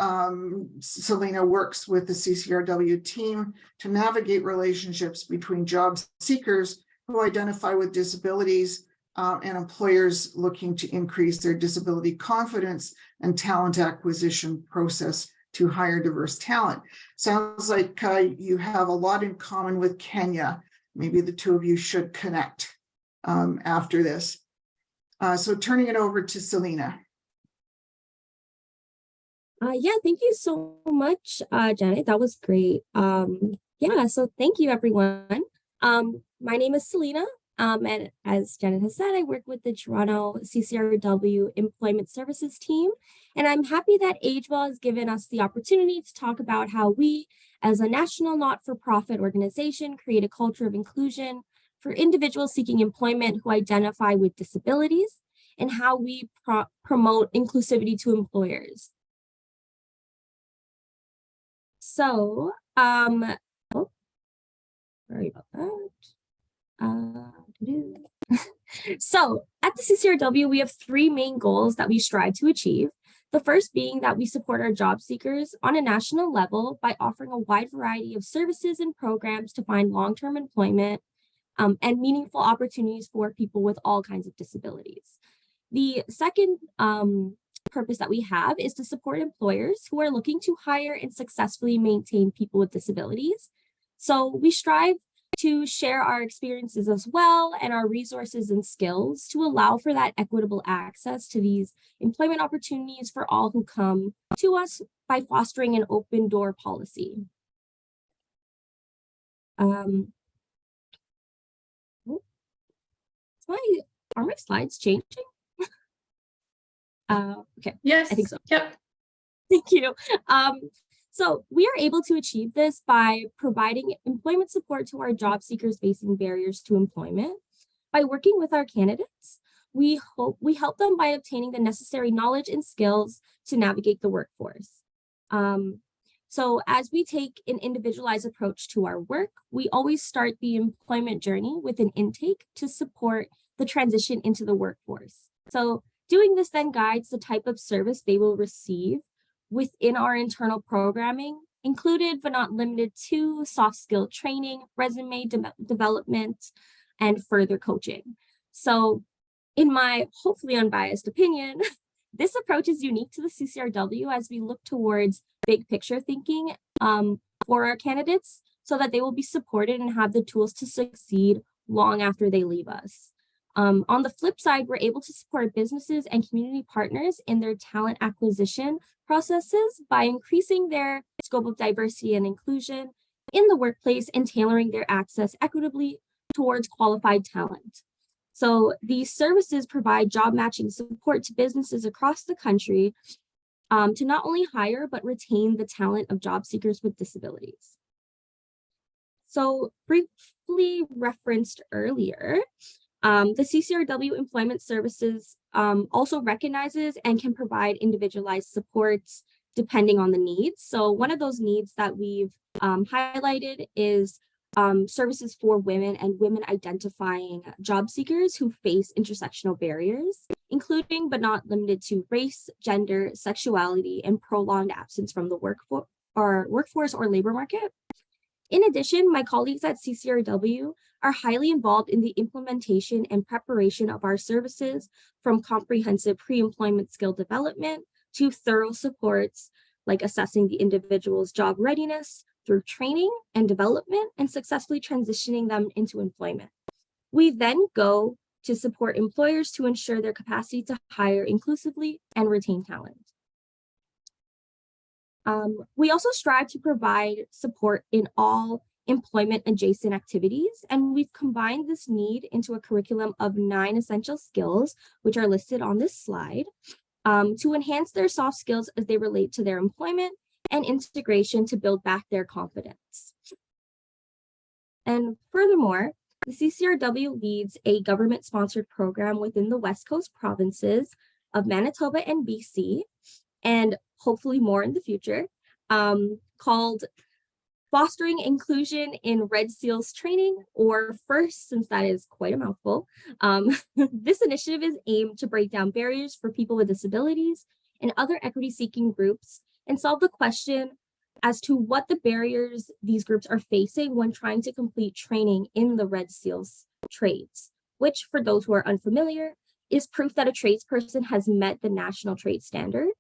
Selena works with the CCRW team to navigate relationships between job seekers who identify with disabilities and employers looking to increase their disability confidence and talent acquisition process to hire diverse talent. Sounds like you have a lot in common with Kenya. Maybe the two of you should connect after this. So turning it over to Selena. Yeah, thank you so much, Janet. That was great. Yeah, so thank you, everyone. My name is Selena, and as Janet has said, I work with the Toronto CCRW Employment Services team, and I'm happy that AgeWell has given us the opportunity to talk about how we, as a national not-for-profit organization, create a culture of inclusion for individuals seeking employment who identify with disabilities, and how we promote inclusivity to employers. So, sorry about that. So at the CCRW, we have three main goals that we strive to achieve. The first being that we support our job seekers on a national level by offering a wide variety of services and programs to find long-term employment and meaningful opportunities for people with all kinds of disabilities. The second purpose that we have is to support employers who are looking to hire and successfully maintain people with disabilities. So we strive to share our experiences as well and our resources and skills to allow for that equitable access to these employment opportunities for all who come to us by fostering an open door policy. Are my slides changing? Okay. Yes. I think so. Yep. Thank you. So we are able to achieve this by providing employment support to our job seekers facing barriers to employment. By working with our candidates, we help them by obtaining the necessary knowledge and skills to navigate the workforce. So as we take an individualized approach to our work, we always start the employment journey with an intake to support the transition into the workforce. So doing this then guides the type of service they will receive within our internal programming, included but not limited to soft skill training, resume development, and further coaching. So in my hopefully unbiased opinion, this approach is unique to the CCRW as we look towards big picture thinking for our candidates so that they will be supported and have the tools to succeed long after they leave us. On the flip side, we're able to support businesses and community partners in their talent acquisition processes by increasing their scope of diversity and inclusion in the workplace and tailoring their access equitably towards qualified talent. So these services provide job matching support to businesses across the country to not only hire, but retain the talent of job seekers with disabilities. So briefly referenced earlier, the CCRW Employment Services also recognizes and can provide individualized supports depending on the needs. So one of those needs that we've highlighted is services for women and women identifying job seekers who face intersectional barriers, including but not limited to race, gender, sexuality, and prolonged absence from the workforce or labor market. In addition, my colleagues at CCRW are highly involved in the implementation and preparation of our services, from comprehensive pre-employment skill development to thorough supports like assessing the individual's job readiness through training and development and successfully transitioning them into employment. We then go to support employers to ensure their capacity to hire inclusively and retain talent. We also strive to provide support in all employment adjacent activities, and we've combined this need into a curriculum of 9 essential skills, which are listed on this slide, to enhance their soft skills as they relate to their employment and integration to build back their confidence. And furthermore, the CCRW leads a government-sponsored program within the West Coast provinces of Manitoba and BC, and hopefully more in the future, called Fostering Inclusion in Red Seals Training, or FIRST, since that is quite a mouthful. This initiative is aimed to break down barriers for people with disabilities and other equity-seeking groups and solve the question as to what the barriers these groups are facing when trying to complete training in the Red Seals trades, which, for those who are unfamiliar, is proof that a tradesperson has met the national trade standard.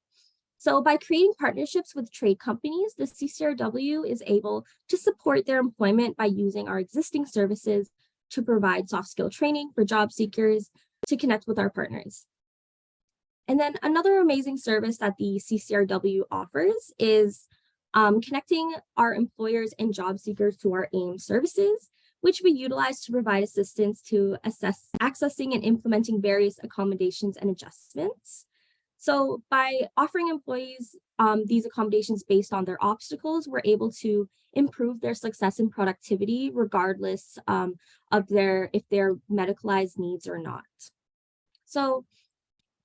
So by creating partnerships with trade companies, the CCRW is able to support their employment by using our existing services to provide soft skill training for job seekers to connect with our partners. And then another amazing service that the CCRW offers is connecting our employers and job seekers to our AIM services, which we utilize to provide assistance to assess accessing and implementing various accommodations and adjustments. So by offering employees these accommodations based on their obstacles, we're able to improve their success and productivity regardless of if their medicalized needs or not. So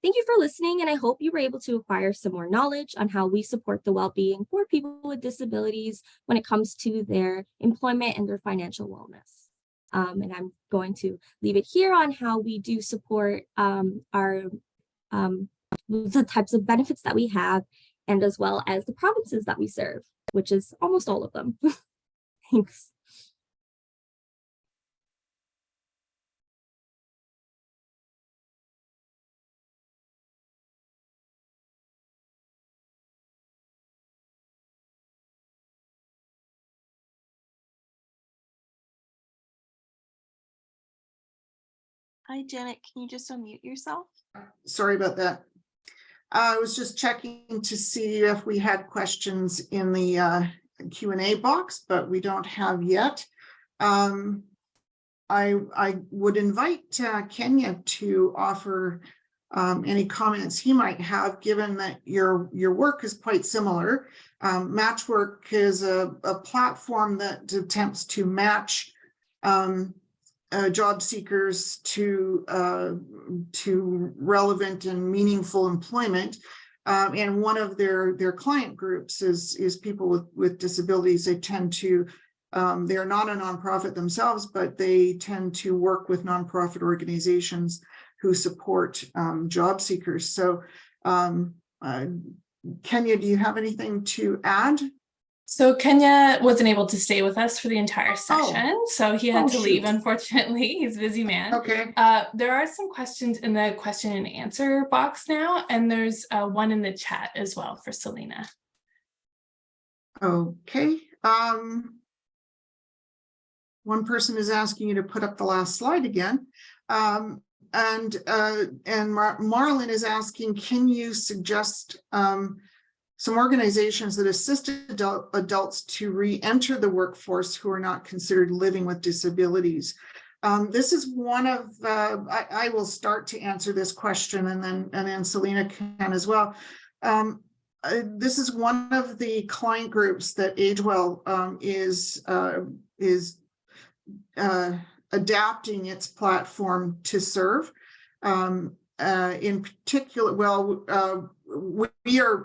thank you for listening, and I hope you were able to acquire some more knowledge on how we support the well-being for people with disabilities when it comes to their employment and their financial wellness. And I'm going to leave it here on how we do support the types of benefits that we have, and as well as the provinces that we serve, which is almost all of them. Thanks. Hi, Janet, can you just unmute yourself? Sorry about that. I was just checking to see if we had questions in the Q&A box, but we don't have yet. I would invite Kenya to offer any comments he might have, given that your work is quite similar. MatchWork is a platform that attempts to match job seekers to relevant and meaningful employment, and one of their client groups is people with disabilities. They tend to they're not a nonprofit themselves, but they tend to work with nonprofit organizations who support job seekers. So Kenya, do you have anything to add? So Kenya wasn't able to stay with us for the entire session, so he had to leave, unfortunately. He's a busy man. Okay. There are some questions in the question and answer box now, and there's one in the chat as well for Selena. Okay. One person is asking you to put up the last slide again. And Marlon is asking, can you suggest some organizations that assist adults to re-enter the workforce who are not considered living with disabilities? This is one of, I will start to answer this question, and then Selena can as well. This is one of the client groups that AgeWell is adapting its platform to serve. In particular,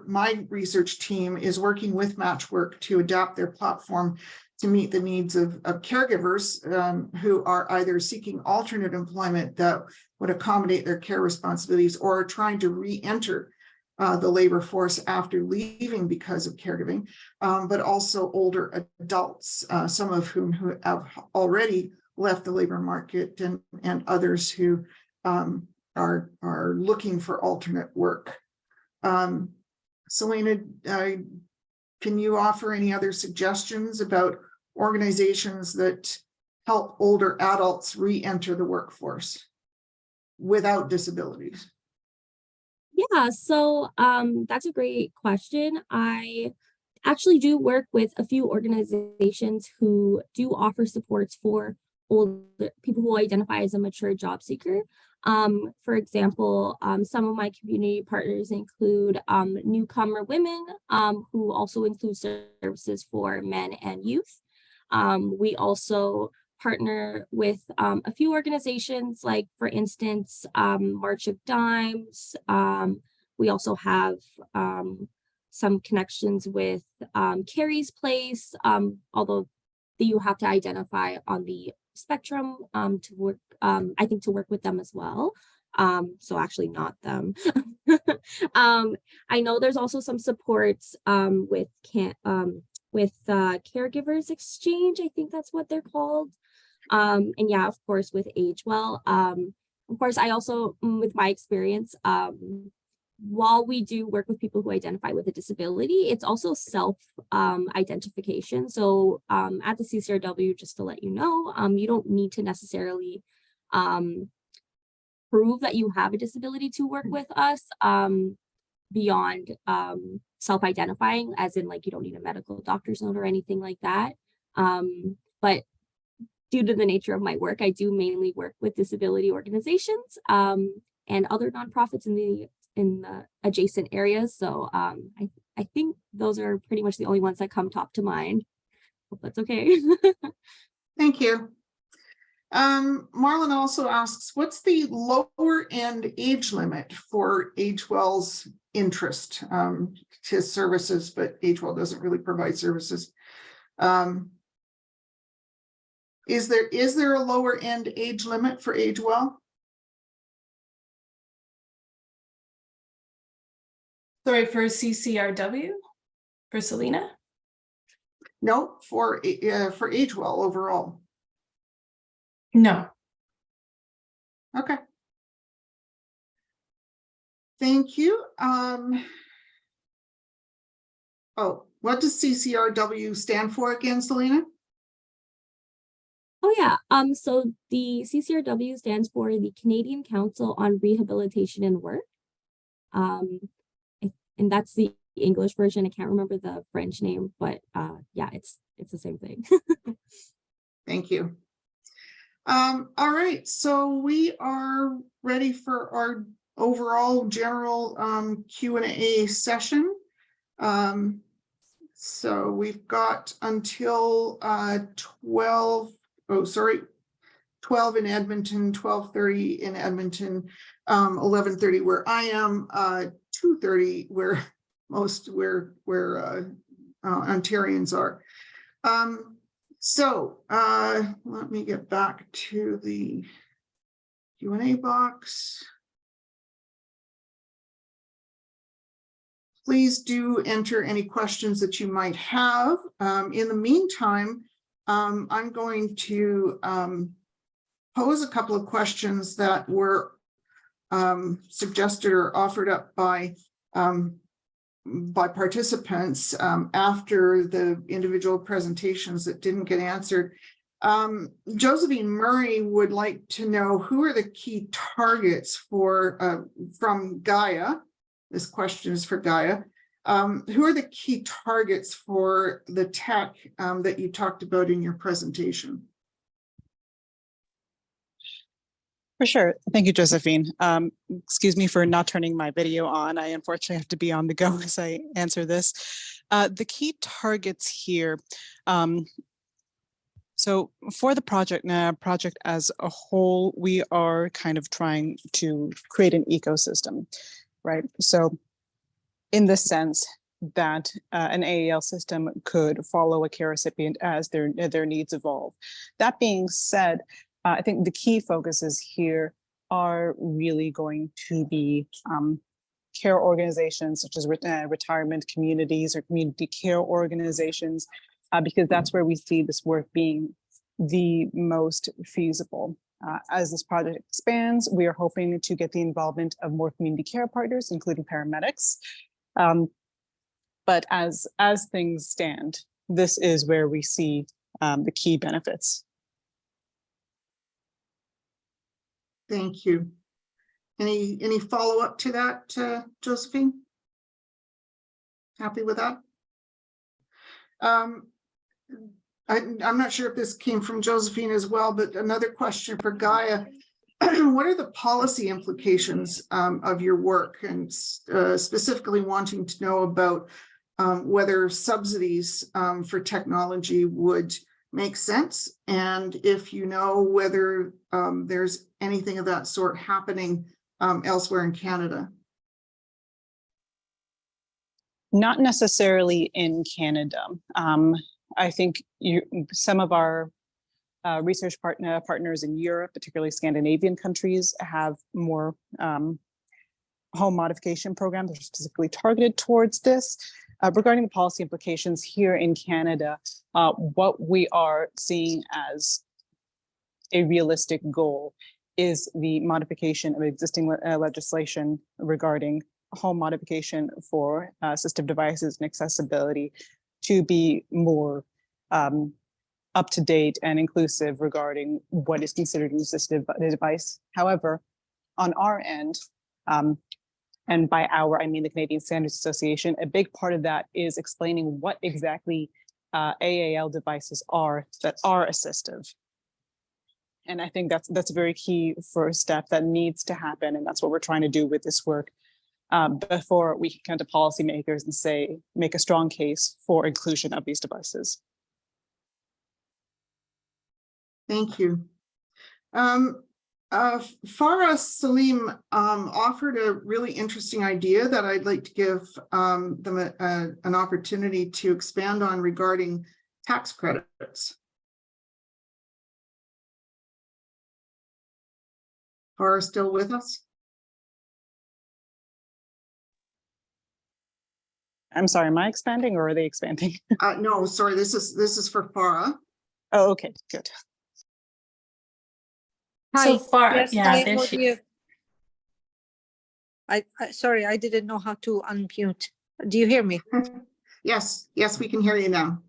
my research team is working with MatchWork to adapt their platform to meet the needs of caregivers who are either seeking alternate employment that would accommodate their care responsibilities, or are trying to re-enter the labor force after leaving because of caregiving, but also older adults, some of whom who have already left the labor market, and others who are looking for alternate work. Selena, can you offer any other suggestions about organizations that help older adults re-enter the workforce without disabilities? Yeah, so that's a great question. I actually do work with a few organizations who do offer supports for older people who identify as a mature job seeker. For example, some of my community partners include newcomer women, who also include services for men and youth. We also partner with a few organizations, like, for instance, March of Dimes. We also have some connections with Carrie's Place, although you have to identify on the spectrum to work, I think, to work with them as well. So actually not them. I know there's also some supports with Caregivers Exchange, I think that's what they're called. And yeah, of course, with AgeWell. Of course, I also, with my experience, while we do work with people who identify with a disability, it's also self-identification. So at the CCRW, just to let you know, you don't need to necessarily prove that you have a disability to work with us beyond self-identifying, as in, like, you don't need a medical doctor's note or anything like that. But due to the nature of my work, I do mainly work with disability organizations and other nonprofits in the adjacent areas. So I think those are pretty much the only ones that come top to mind. Hope that's okay. Thank you. Marlon also asks, what's the lower end age limit for AgeWell's interest to services, but AgeWell doesn't really provide services. Is there a lower end age limit for AgeWell? Sorry, for CCRW? For Selena? No, for AgeWell overall. No. Okay. Thank you. Oh, what does CCRW stand for again, Selena? Oh yeah, so the CCRW stands for the Canadian Council on Rehabilitation and Work. And that's the English version. I can't remember the French name, but yeah, it's the same thing. Thank you. All right, so we are ready for our overall general Q&A session. So we've got until 12 in Edmonton, 12:30 in Edmonton, 11:30 where I am, 2:30 where most Ontarians are. So let me get back to the Q&A box. Please do enter any questions that you might have. In the meantime, I'm going to pose a couple of questions that were suggested or offered up by participants after the individual presentations that didn't get answered. Josephine Murray would like to know, who are the key targets for from Gaya? This question is for Gaya. Who are the key targets for the tech that you talked about in your presentation? For sure. Thank you, Josephine. Excuse me for not turning my video on. I unfortunately have to be on the go as I answer this. The key targets here. So for the project as a whole, we are kind of trying to create an ecosystem, right? So in the sense that an AAL system could follow a care recipient as their needs evolve. That being said, I think the key focuses here are really going to be care organizations such as retirement communities or community care organizations, because that's where we see this work being the most feasible. As this project expands, we are hoping to get the involvement of more community care partners, including paramedics. But as things stand, this is where we see the key benefits. Thank you. Any follow-up to that, Josephine? Happy with that? I'm not sure if this came from Josephine as well, but another question for Gaya. What are the policy implications of your work, and specifically wanting to know about whether subsidies for technology would make sense, and if you know whether there's anything of that sort happening elsewhere in Canada? Not necessarily in Canada. I think some of our research partners in Europe, particularly Scandinavian countries, have more home modification programs that are specifically targeted towards this. Regarding the policy implications here in Canada, what we are seeing as a realistic goal is the modification of existing legislation regarding home modification for assistive devices and accessibility to be more up to date and inclusive regarding what is considered an assistive device. However, on our end, and by our, I mean the Canadian Standards Association, a big part of that is explaining what exactly AAL devices are that are assistive. And I think that's a very key first step that needs to happen. And that's what we're trying to do with this work before we can come to policymakers and say, make a strong case for inclusion of these devices. Thank you. Farah Salim offered a really interesting idea that I'd like to give them an opportunity to expand on regarding tax credits. Farah still with us? I'm sorry, am I expanding or are they expanding? No, sorry, this is for Farah. Oh, okay, good. So far, Yes, yeah, I there am she here. Sorry, I didn't know how to unmute. Do you hear me? Yes, we can hear you now.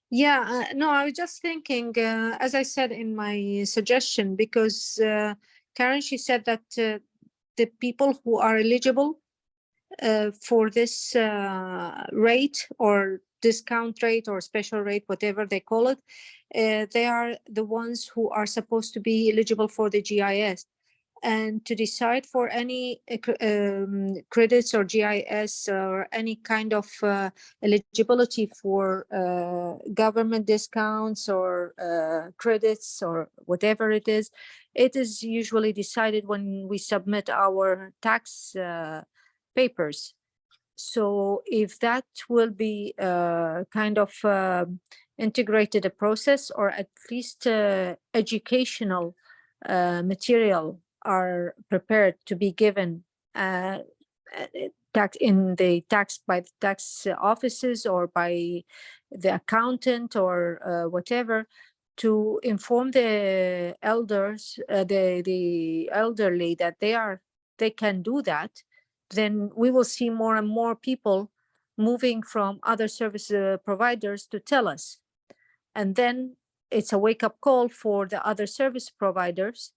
Yeah, no, I was just thinking, as I said in my suggestion, because Karen, she said that the people who are eligible for this rate or discount rate or special rate, whatever they call it, they are the ones who are supposed to be eligible for the GIS. And to decide for any credits or GIS or any kind of eligibility for government discounts or credits or whatever it is usually decided when we submit our tax papers. So if that will be kind of integrated a process, or at least educational material are prepared to be given tax in the tax by the tax offices or by the accountant or whatever, to inform the elders, the elderly that they can do that, then we will see more and more people moving from other service providers to TELUS. And then it's a wake-up call for the other service providers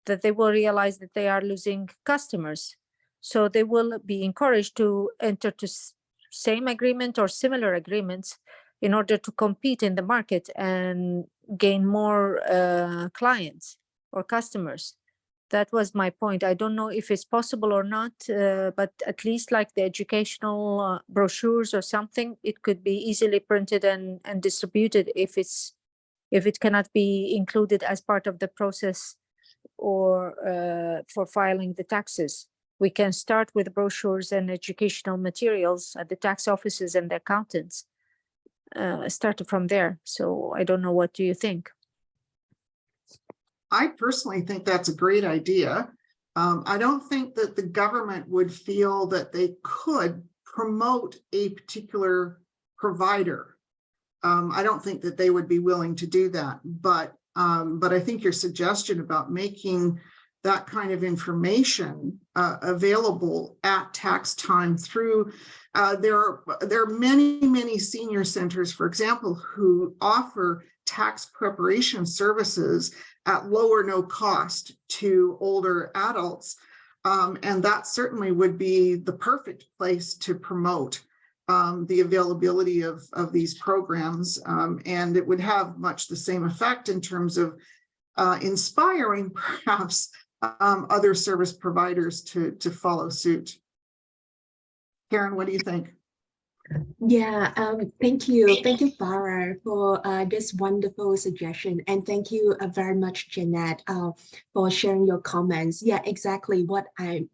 that they will realize that they are losing customers. So they will be encouraged to enter to same agreement or similar agreements in order to compete in the market and gain more clients or customers. That was my point. I don't know if it's possible or not, but at least like the educational brochures or something, it could be easily printed and distributed if it cannot be included as part of the process or for filing the taxes. We can start with brochures and educational materials at the tax offices and the accountants. Start from there. So I don't know, what do you think? I personally think that's a great idea. I don't think that the government would feel that they could promote a particular provider. I don't think that they would be willing to do that, but I think your suggestion about making that kind of information available at tax time through, there are many senior centers, for example, who offer tax preparation services at low or no cost to older adults. And that certainly would be the perfect place to promote the availability of these programs, and it would have much the same effect in terms of inspiring perhaps other service providers to follow suit. Karen, what do you think? Yeah, thank you, Farah, for this wonderful suggestion, and thank you very much, Jeanette, for sharing your comments. Yeah, exactly what I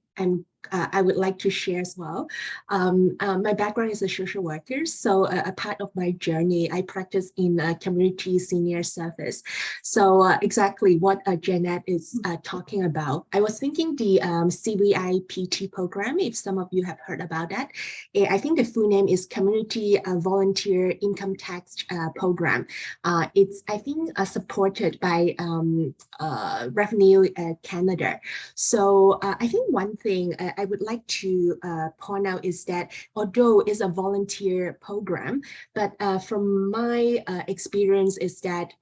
would like to share as well. My background is a social worker, so a part of my journey, I practice in community senior service. So exactly what Jeanette is talking about. I was thinking the CVIPT program, if some of you have heard about that. I think the full name is Community Volunteer Income Tax Program. It's, I think, supported by Revenue Canada. So I think one thing I would like to point out is that although it's a volunteer program, but from my experience is that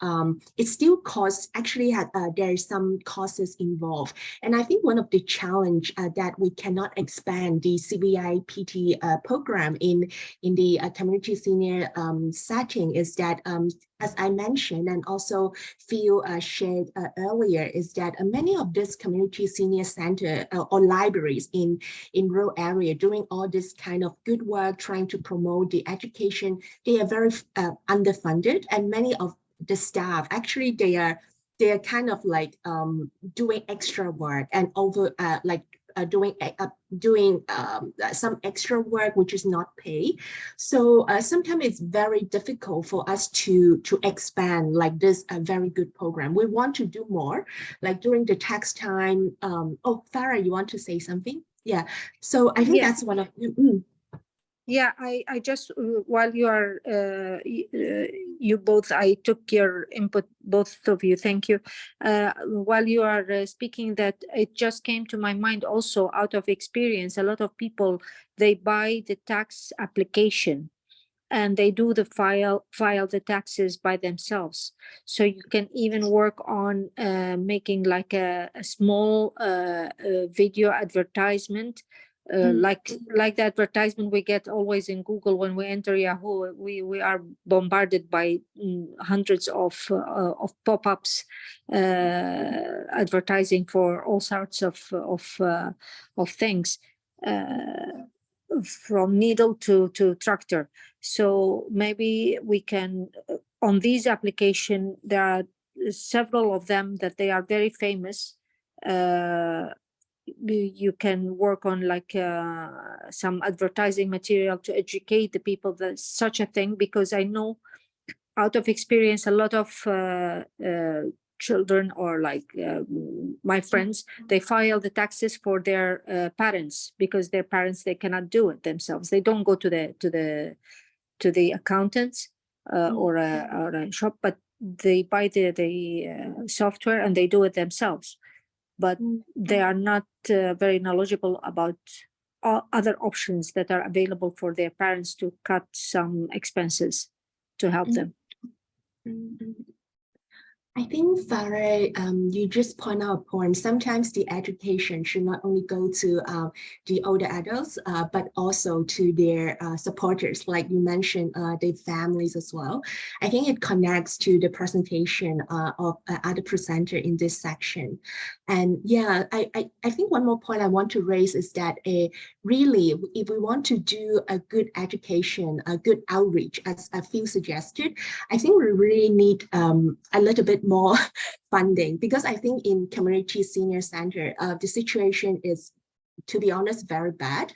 it still costs, actually there is some costs involved. And I think one of the challenge that we cannot expand the CVIPT program in the community senior setting is that as I mentioned, and also Phil shared earlier, is that many of these community senior center or libraries in rural area doing all this kind of good work, trying to promote the education, they are very underfunded, and many of the staff actually they are kind of like doing extra work and over doing some extra work which is not paid. So sometimes it's very difficult for us to expand like this very good program. We want to do more, like during the tax time. Oh, Farah, you want to say something? Yeah. So I think that's one of. Yeah, I just, while you are, you both, I took your input, both of you, thank you. While you are speaking, that it just came to my mind also out of experience. A lot of people, they buy the tax application and they do the file the taxes by themselves. So you can even work on making like a small video advertisement. Like the advertisement we get always in Google when we enter Yahoo, we are bombarded by hundreds of pop-ups advertising for all sorts of things, from needle to tractor. So maybe we can on these application, there are several of them that they are very famous. You can work on like some advertising material to educate the people that such a thing, because I know out of experience a lot of children or like my friends, they file the taxes for their parents because their parents, they cannot do it themselves. They don't go to the accountants or a shop, but they buy the software and they do it themselves. But they are not very knowledgeable about other options that are available for their parents to cut some expenses to help them. I think, Farah, you just point out a point. Sometimes the education should not only go to the older adults, but also to their supporters, like you mentioned, their families as well. I think it connects to the presentation of other presenter in this section. And yeah, I think one more point I want to raise is that really, if we want to do a good education, a good outreach, as Phil suggested, I think we really need a little bit more funding, because I think in community senior center, the situation is, to be honest, very bad.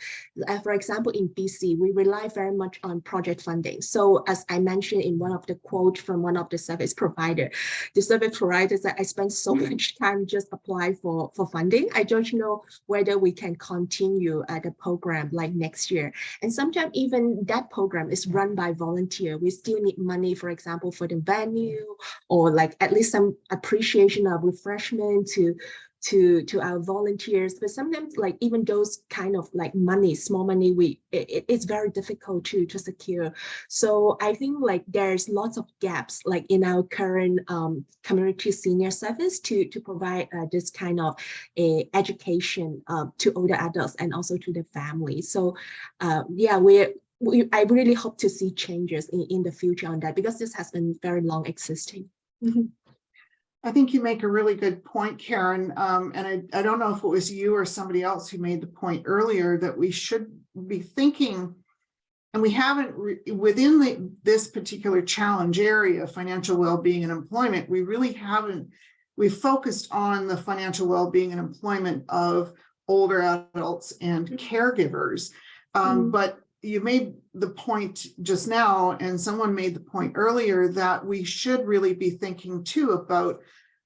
For example, in BC, we rely very much on project funding. So as I mentioned in one of the quotes from one of the service provider, the service provider said, I spent so much time just apply for funding. I don't know whether we can continue the program like next year. And sometimes even that program is run by volunteer. We still need money, for example, for the venue, or like at least some appreciation of refreshment to our volunteers. But sometimes like even those kind of like money, small money, it's very difficult to secure. So I think like there's lots of gaps like in our current community senior service to provide this kind of education to older adults and also to the family. So yeah, I really hope to see changes in the future on that, because this has been very long existing. I think you make a really good point, Karen. And I don't know if it was you or somebody else who made the point earlier that we should be thinking, and we haven't within this particular challenge area, financial well-being and employment, we really haven't, we've focused on the financial well-being and employment of older adults and caregivers. But you made the point just now, and someone made the point earlier, that we should really be thinking too about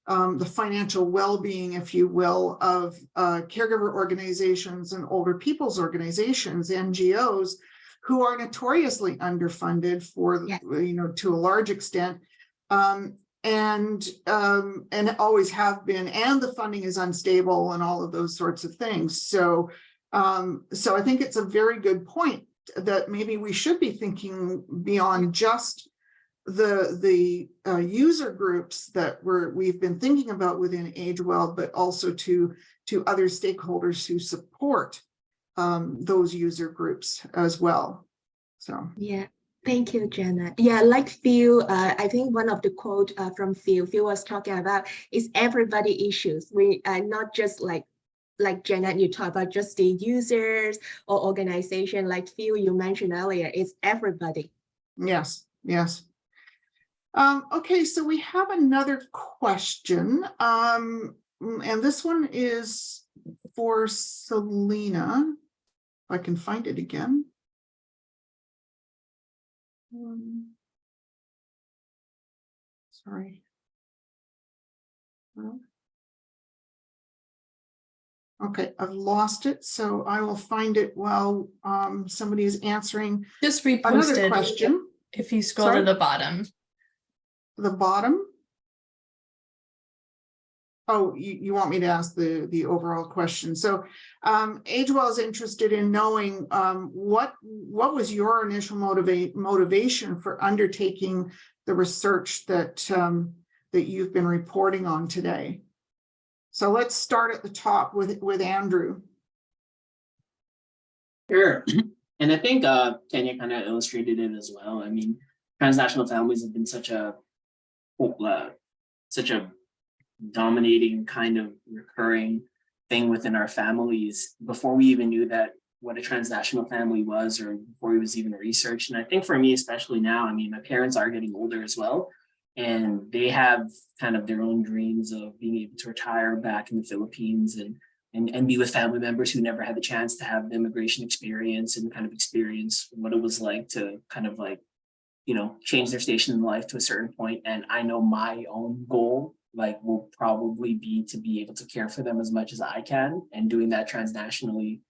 the financial well-being, if you will, of caregiver organizations and older people's organizations, NGOs, who are notoriously underfunded for, to a large extent, and always have been, and the funding is unstable and all of those sorts of things. So I think it's a very good point that maybe we should be thinking beyond just the user groups that we've been thinking about within AgeWell, but also to other stakeholders who support those user groups as well. So yeah. Thank you, Jenna. Yeah, like Phil, I think one of the quote from Phil was talking about is everybody issues. We are not just like Janet, you talk about just the users or organization, like Phil, you mentioned earlier, it's everybody. Yes. Okay, so we have another question. And this one is for Selena. If I can find it again. Sorry. Okay, I've lost it, so I will find it while somebody is answering. Just repost another it question. if you scroll to the bottom. The bottom? Oh, you want me to ask the overall question. So AgeWell is interested in knowing what was your initial motivation for undertaking the research that you've been reporting on today. So let's start at the top with Andrew. Sure. And I think Kenya kind of illustrated it as well. I mean, transnational families have been such a dominating kind of recurring thing within our families before we even knew that what a transnational family was, or before it was even researched. And I think for me, especially now, I mean, my parents are getting older as well, and they have kind of their own dreams of being able to retire back in the Philippines and be with family members who never had the chance to have the immigration experience and kind of experience what it was like to kind of like, change their station in life to a certain point. And I know my own goal will probably be to be able to care for them as much as I can, and doing that transnationally.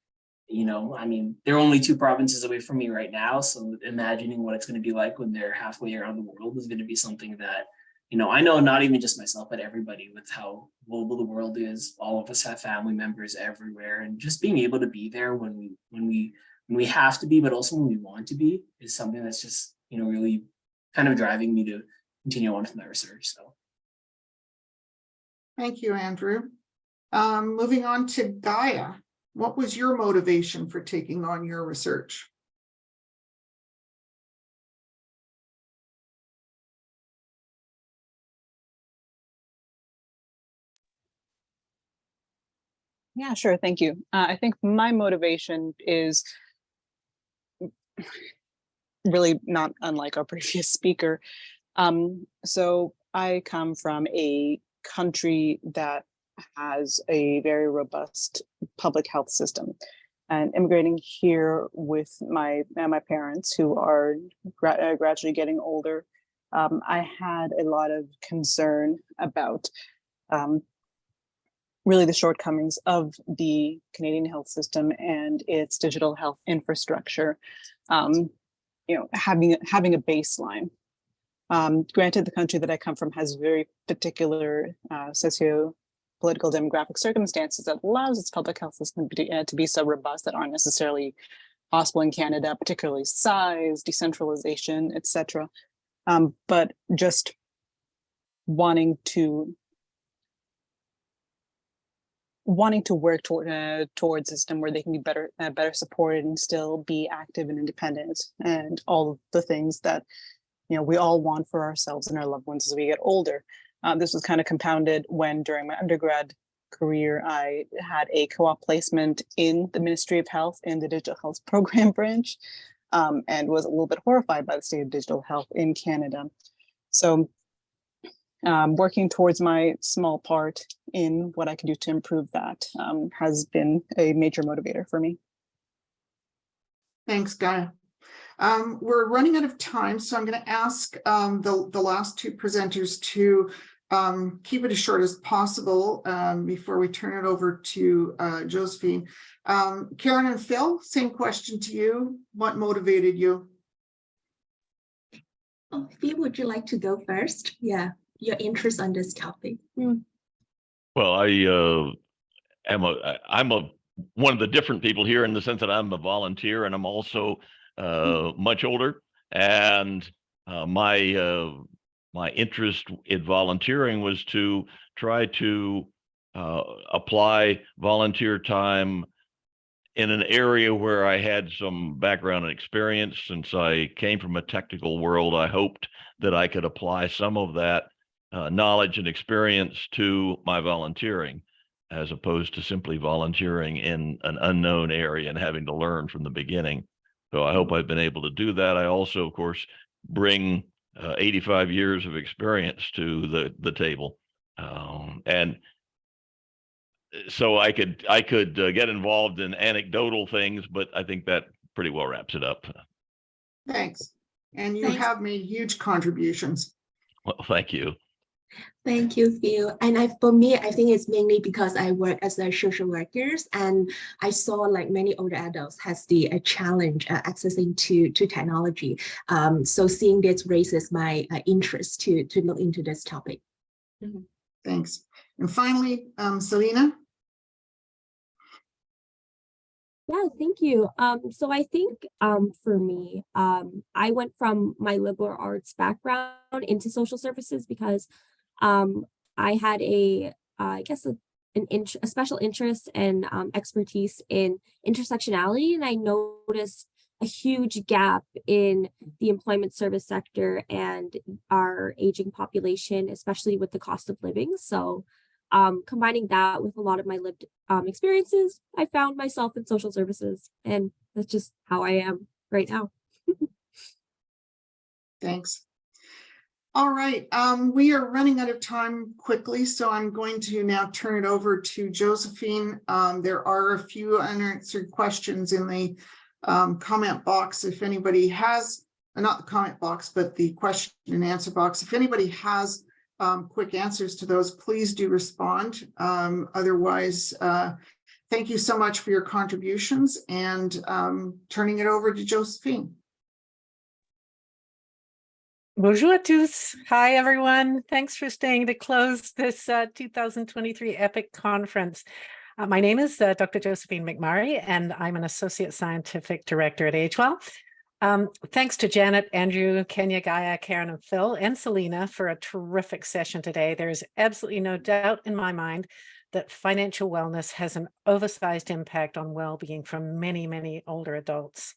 I mean, they're only 2 provinces away from me right now. So imagining what it's going to be like when they're halfway around the world is going to be something that, I know not even just myself, but everybody, with how global the world is, all of us have family members everywhere, and just being able to be there when we have to be, but also when we want to be, is something that's just, really kind of driving me to continue on with my research. So. Thank you, Andrew. Moving on to Gaya. What was your motivation for taking on your research? Yeah, sure. Thank you. I think my motivation is really not unlike our previous speaker. So I come from a country that has a very robust public health system, and immigrating here with my parents, who are gradually getting older, I had a lot of concern about really the shortcomings of the Canadian health system and its digital health infrastructure. Having a baseline. Granted, the country that I come from has very particular socio-political demographic circumstances that allows its public health system to be so robust that aren't necessarily possible in Canada, particularly size, decentralization, etc. But just wanting to wanting to work towards a system where they can be better supported and still be active and independent, and all of the things that we all want for ourselves and our loved ones as we get older. This was kind of compounded when during my undergrad career, I had a co-op placement in the Ministry of Health in the Digital Health Program branch, and was a little bit horrified by the state of digital health in Canada. So working towards my small part in what I can do to improve that has been a major motivator for me. Thanks, Gaya. We're running out of time, so I'm going to ask the last two presenters to keep it as short as possible before we turn it over to Josephine. Karen and Phil, same question to you. What motivated you? Oh, Phil, would you like to go first? Yeah, your interest on this topic. Well, I'm one of the different people here in the sense that I'm a volunteer, and I'm also much older, and my interest in volunteering was to try to apply volunteer time in an area where I had some background and experience. Since I came from a technical world, I hoped that I could apply some of that knowledge and experience to my volunteering, as opposed to simply volunteering in an unknown area and having to learn from the beginning. So I hope I've been able to do that. I also, of course, bring 85 years of experience to the table, and so I could get involved in anecdotal things, but I think that pretty well wraps it up. Thanks. And you have made huge contributions. Well, thank you. Thank you, Phil. And for me, I think it's mainly because I work as a social workers, and I saw like many older adults has the challenge accessing to technology. So seeing this raises my interest to look into this topic. Thanks. And finally, Selena. Yeah, thank you. So I think for me, I went from my liberal arts background into social services because I had I guess a special interest and expertise in intersectionality, and I noticed a huge gap in the employment service sector and our aging population, especially with the cost of living. So combining that with a lot of my lived experiences, I found myself in social services, and that's just how I am right now. Thanks. All right, we are running out of time quickly, so I'm going to now turn it over to Josephine. There are a few unanswered questions in the comment box. If anybody has, not the comment box, but the question and answer box, if anybody has quick answers to those, please do respond. Otherwise, thank you so much for your contributions, and turning it over to Josephine. Bonjour à tous. Hi, everyone. Thanks for staying to close this 2023 EPIC conference. My name is Dr. Josephine Magnaye, and I'm an Associate Scientific Director at AHWell. Thanks to Janet, Andrew, Kenya, Gaya, Karen, and Phil, and Selena for a terrific session today. There's absolutely no doubt in my mind that financial wellness has an oversized impact on well-being for many, many older adults.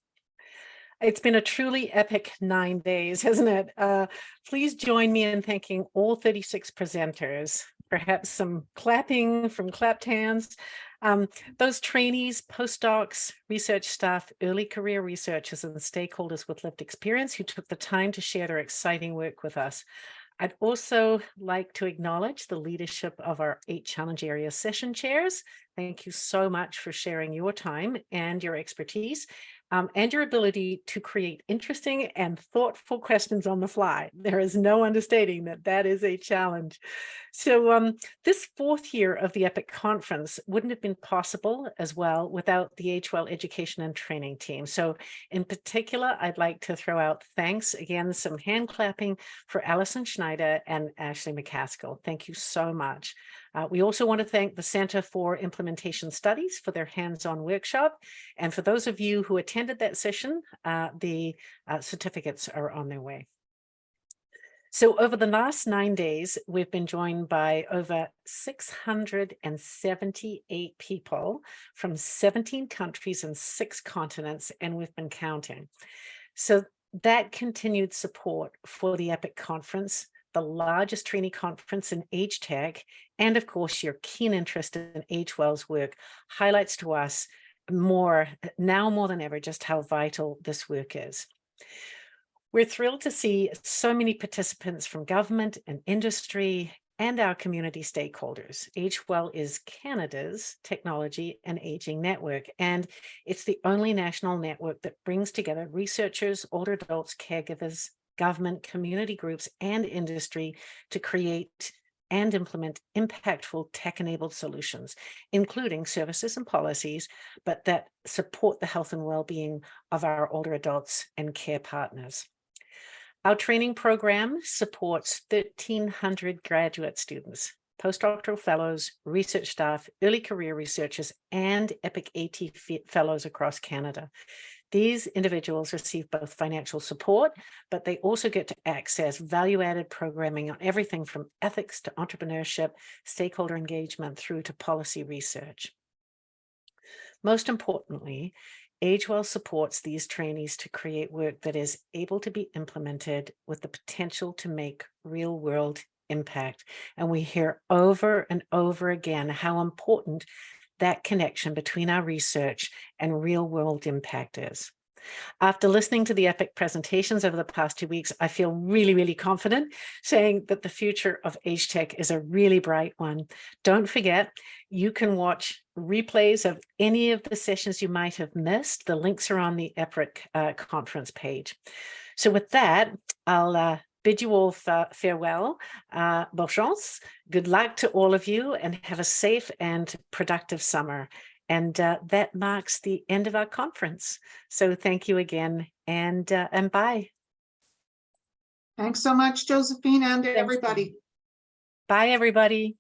It's been a truly epic 9 days, hasn't it? Please join me in thanking all 36 presenters, perhaps some clapping from clapped hands, those trainees, postdocs, research staff, early career researchers, and stakeholders with lived experience who took the time to share their exciting work with us. I'd also like to acknowledge the leadership of our 8 challenge area session chairs. Thank you so much for sharing your time and your expertise. And your ability to create interesting and thoughtful questions on the fly. There is no understating that that is a challenge. So this 4th year of the EPIC conference wouldn't have been possible as well without the AHWell education and training team. So in particular, I'd like to throw out thanks again, some hand clapping for Alison Schneider and Ashley McCaskill. Thank you so much. We also want to thank the Center for Implementation Studies for their hands-on workshop. And for those of you who attended that session, the certificates are on their way. So over the last 9 days, we've been joined by over 678 people from 17 countries and 6 continents, and we've been counting. So that continued support for the EPIC conference, the largest trainee conference in age tech, and of course, your keen interest in AgeWell's work highlights to us now more than ever just how vital this work is. We're thrilled to see so many participants from government and industry and our community stakeholders. AgeWell is Canada's technology and aging network, and it's the only national network that brings together researchers, older adults, caregivers, government, community groups, and industry to create and implement impactful tech-enabled solutions, including services and policies, but that support the health and well-being of our older adults and care partners. Our training program supports 1,300 graduate students, postdoctoral fellows, research staff, early career researchers, and EPIC AT fellows across Canada. These individuals receive both financial support, but they also get to access value-added programming on everything from ethics to entrepreneurship, stakeholder engagement, through to policy research. Most importantly, AgeWell supports these trainees to create work that is able to be implemented with the potential to make real-world impact. And we hear over and over again how important that connection between our research and real-world impact is. After listening to the EPIC presentations over the past 2 weeks, I feel really, really confident saying that the future of age tech is a really bright one. Don't forget, you can watch replays of any of the sessions you might have missed. The links are on the EPIC conference page. So with that, I'll bid you all farewell. Bonne chance. Good luck to all of you, and have a safe and productive summer. And that marks the end of our conference. So thank you again, and bye. Thanks so much, Josephine, and everybody. Bye, everybody.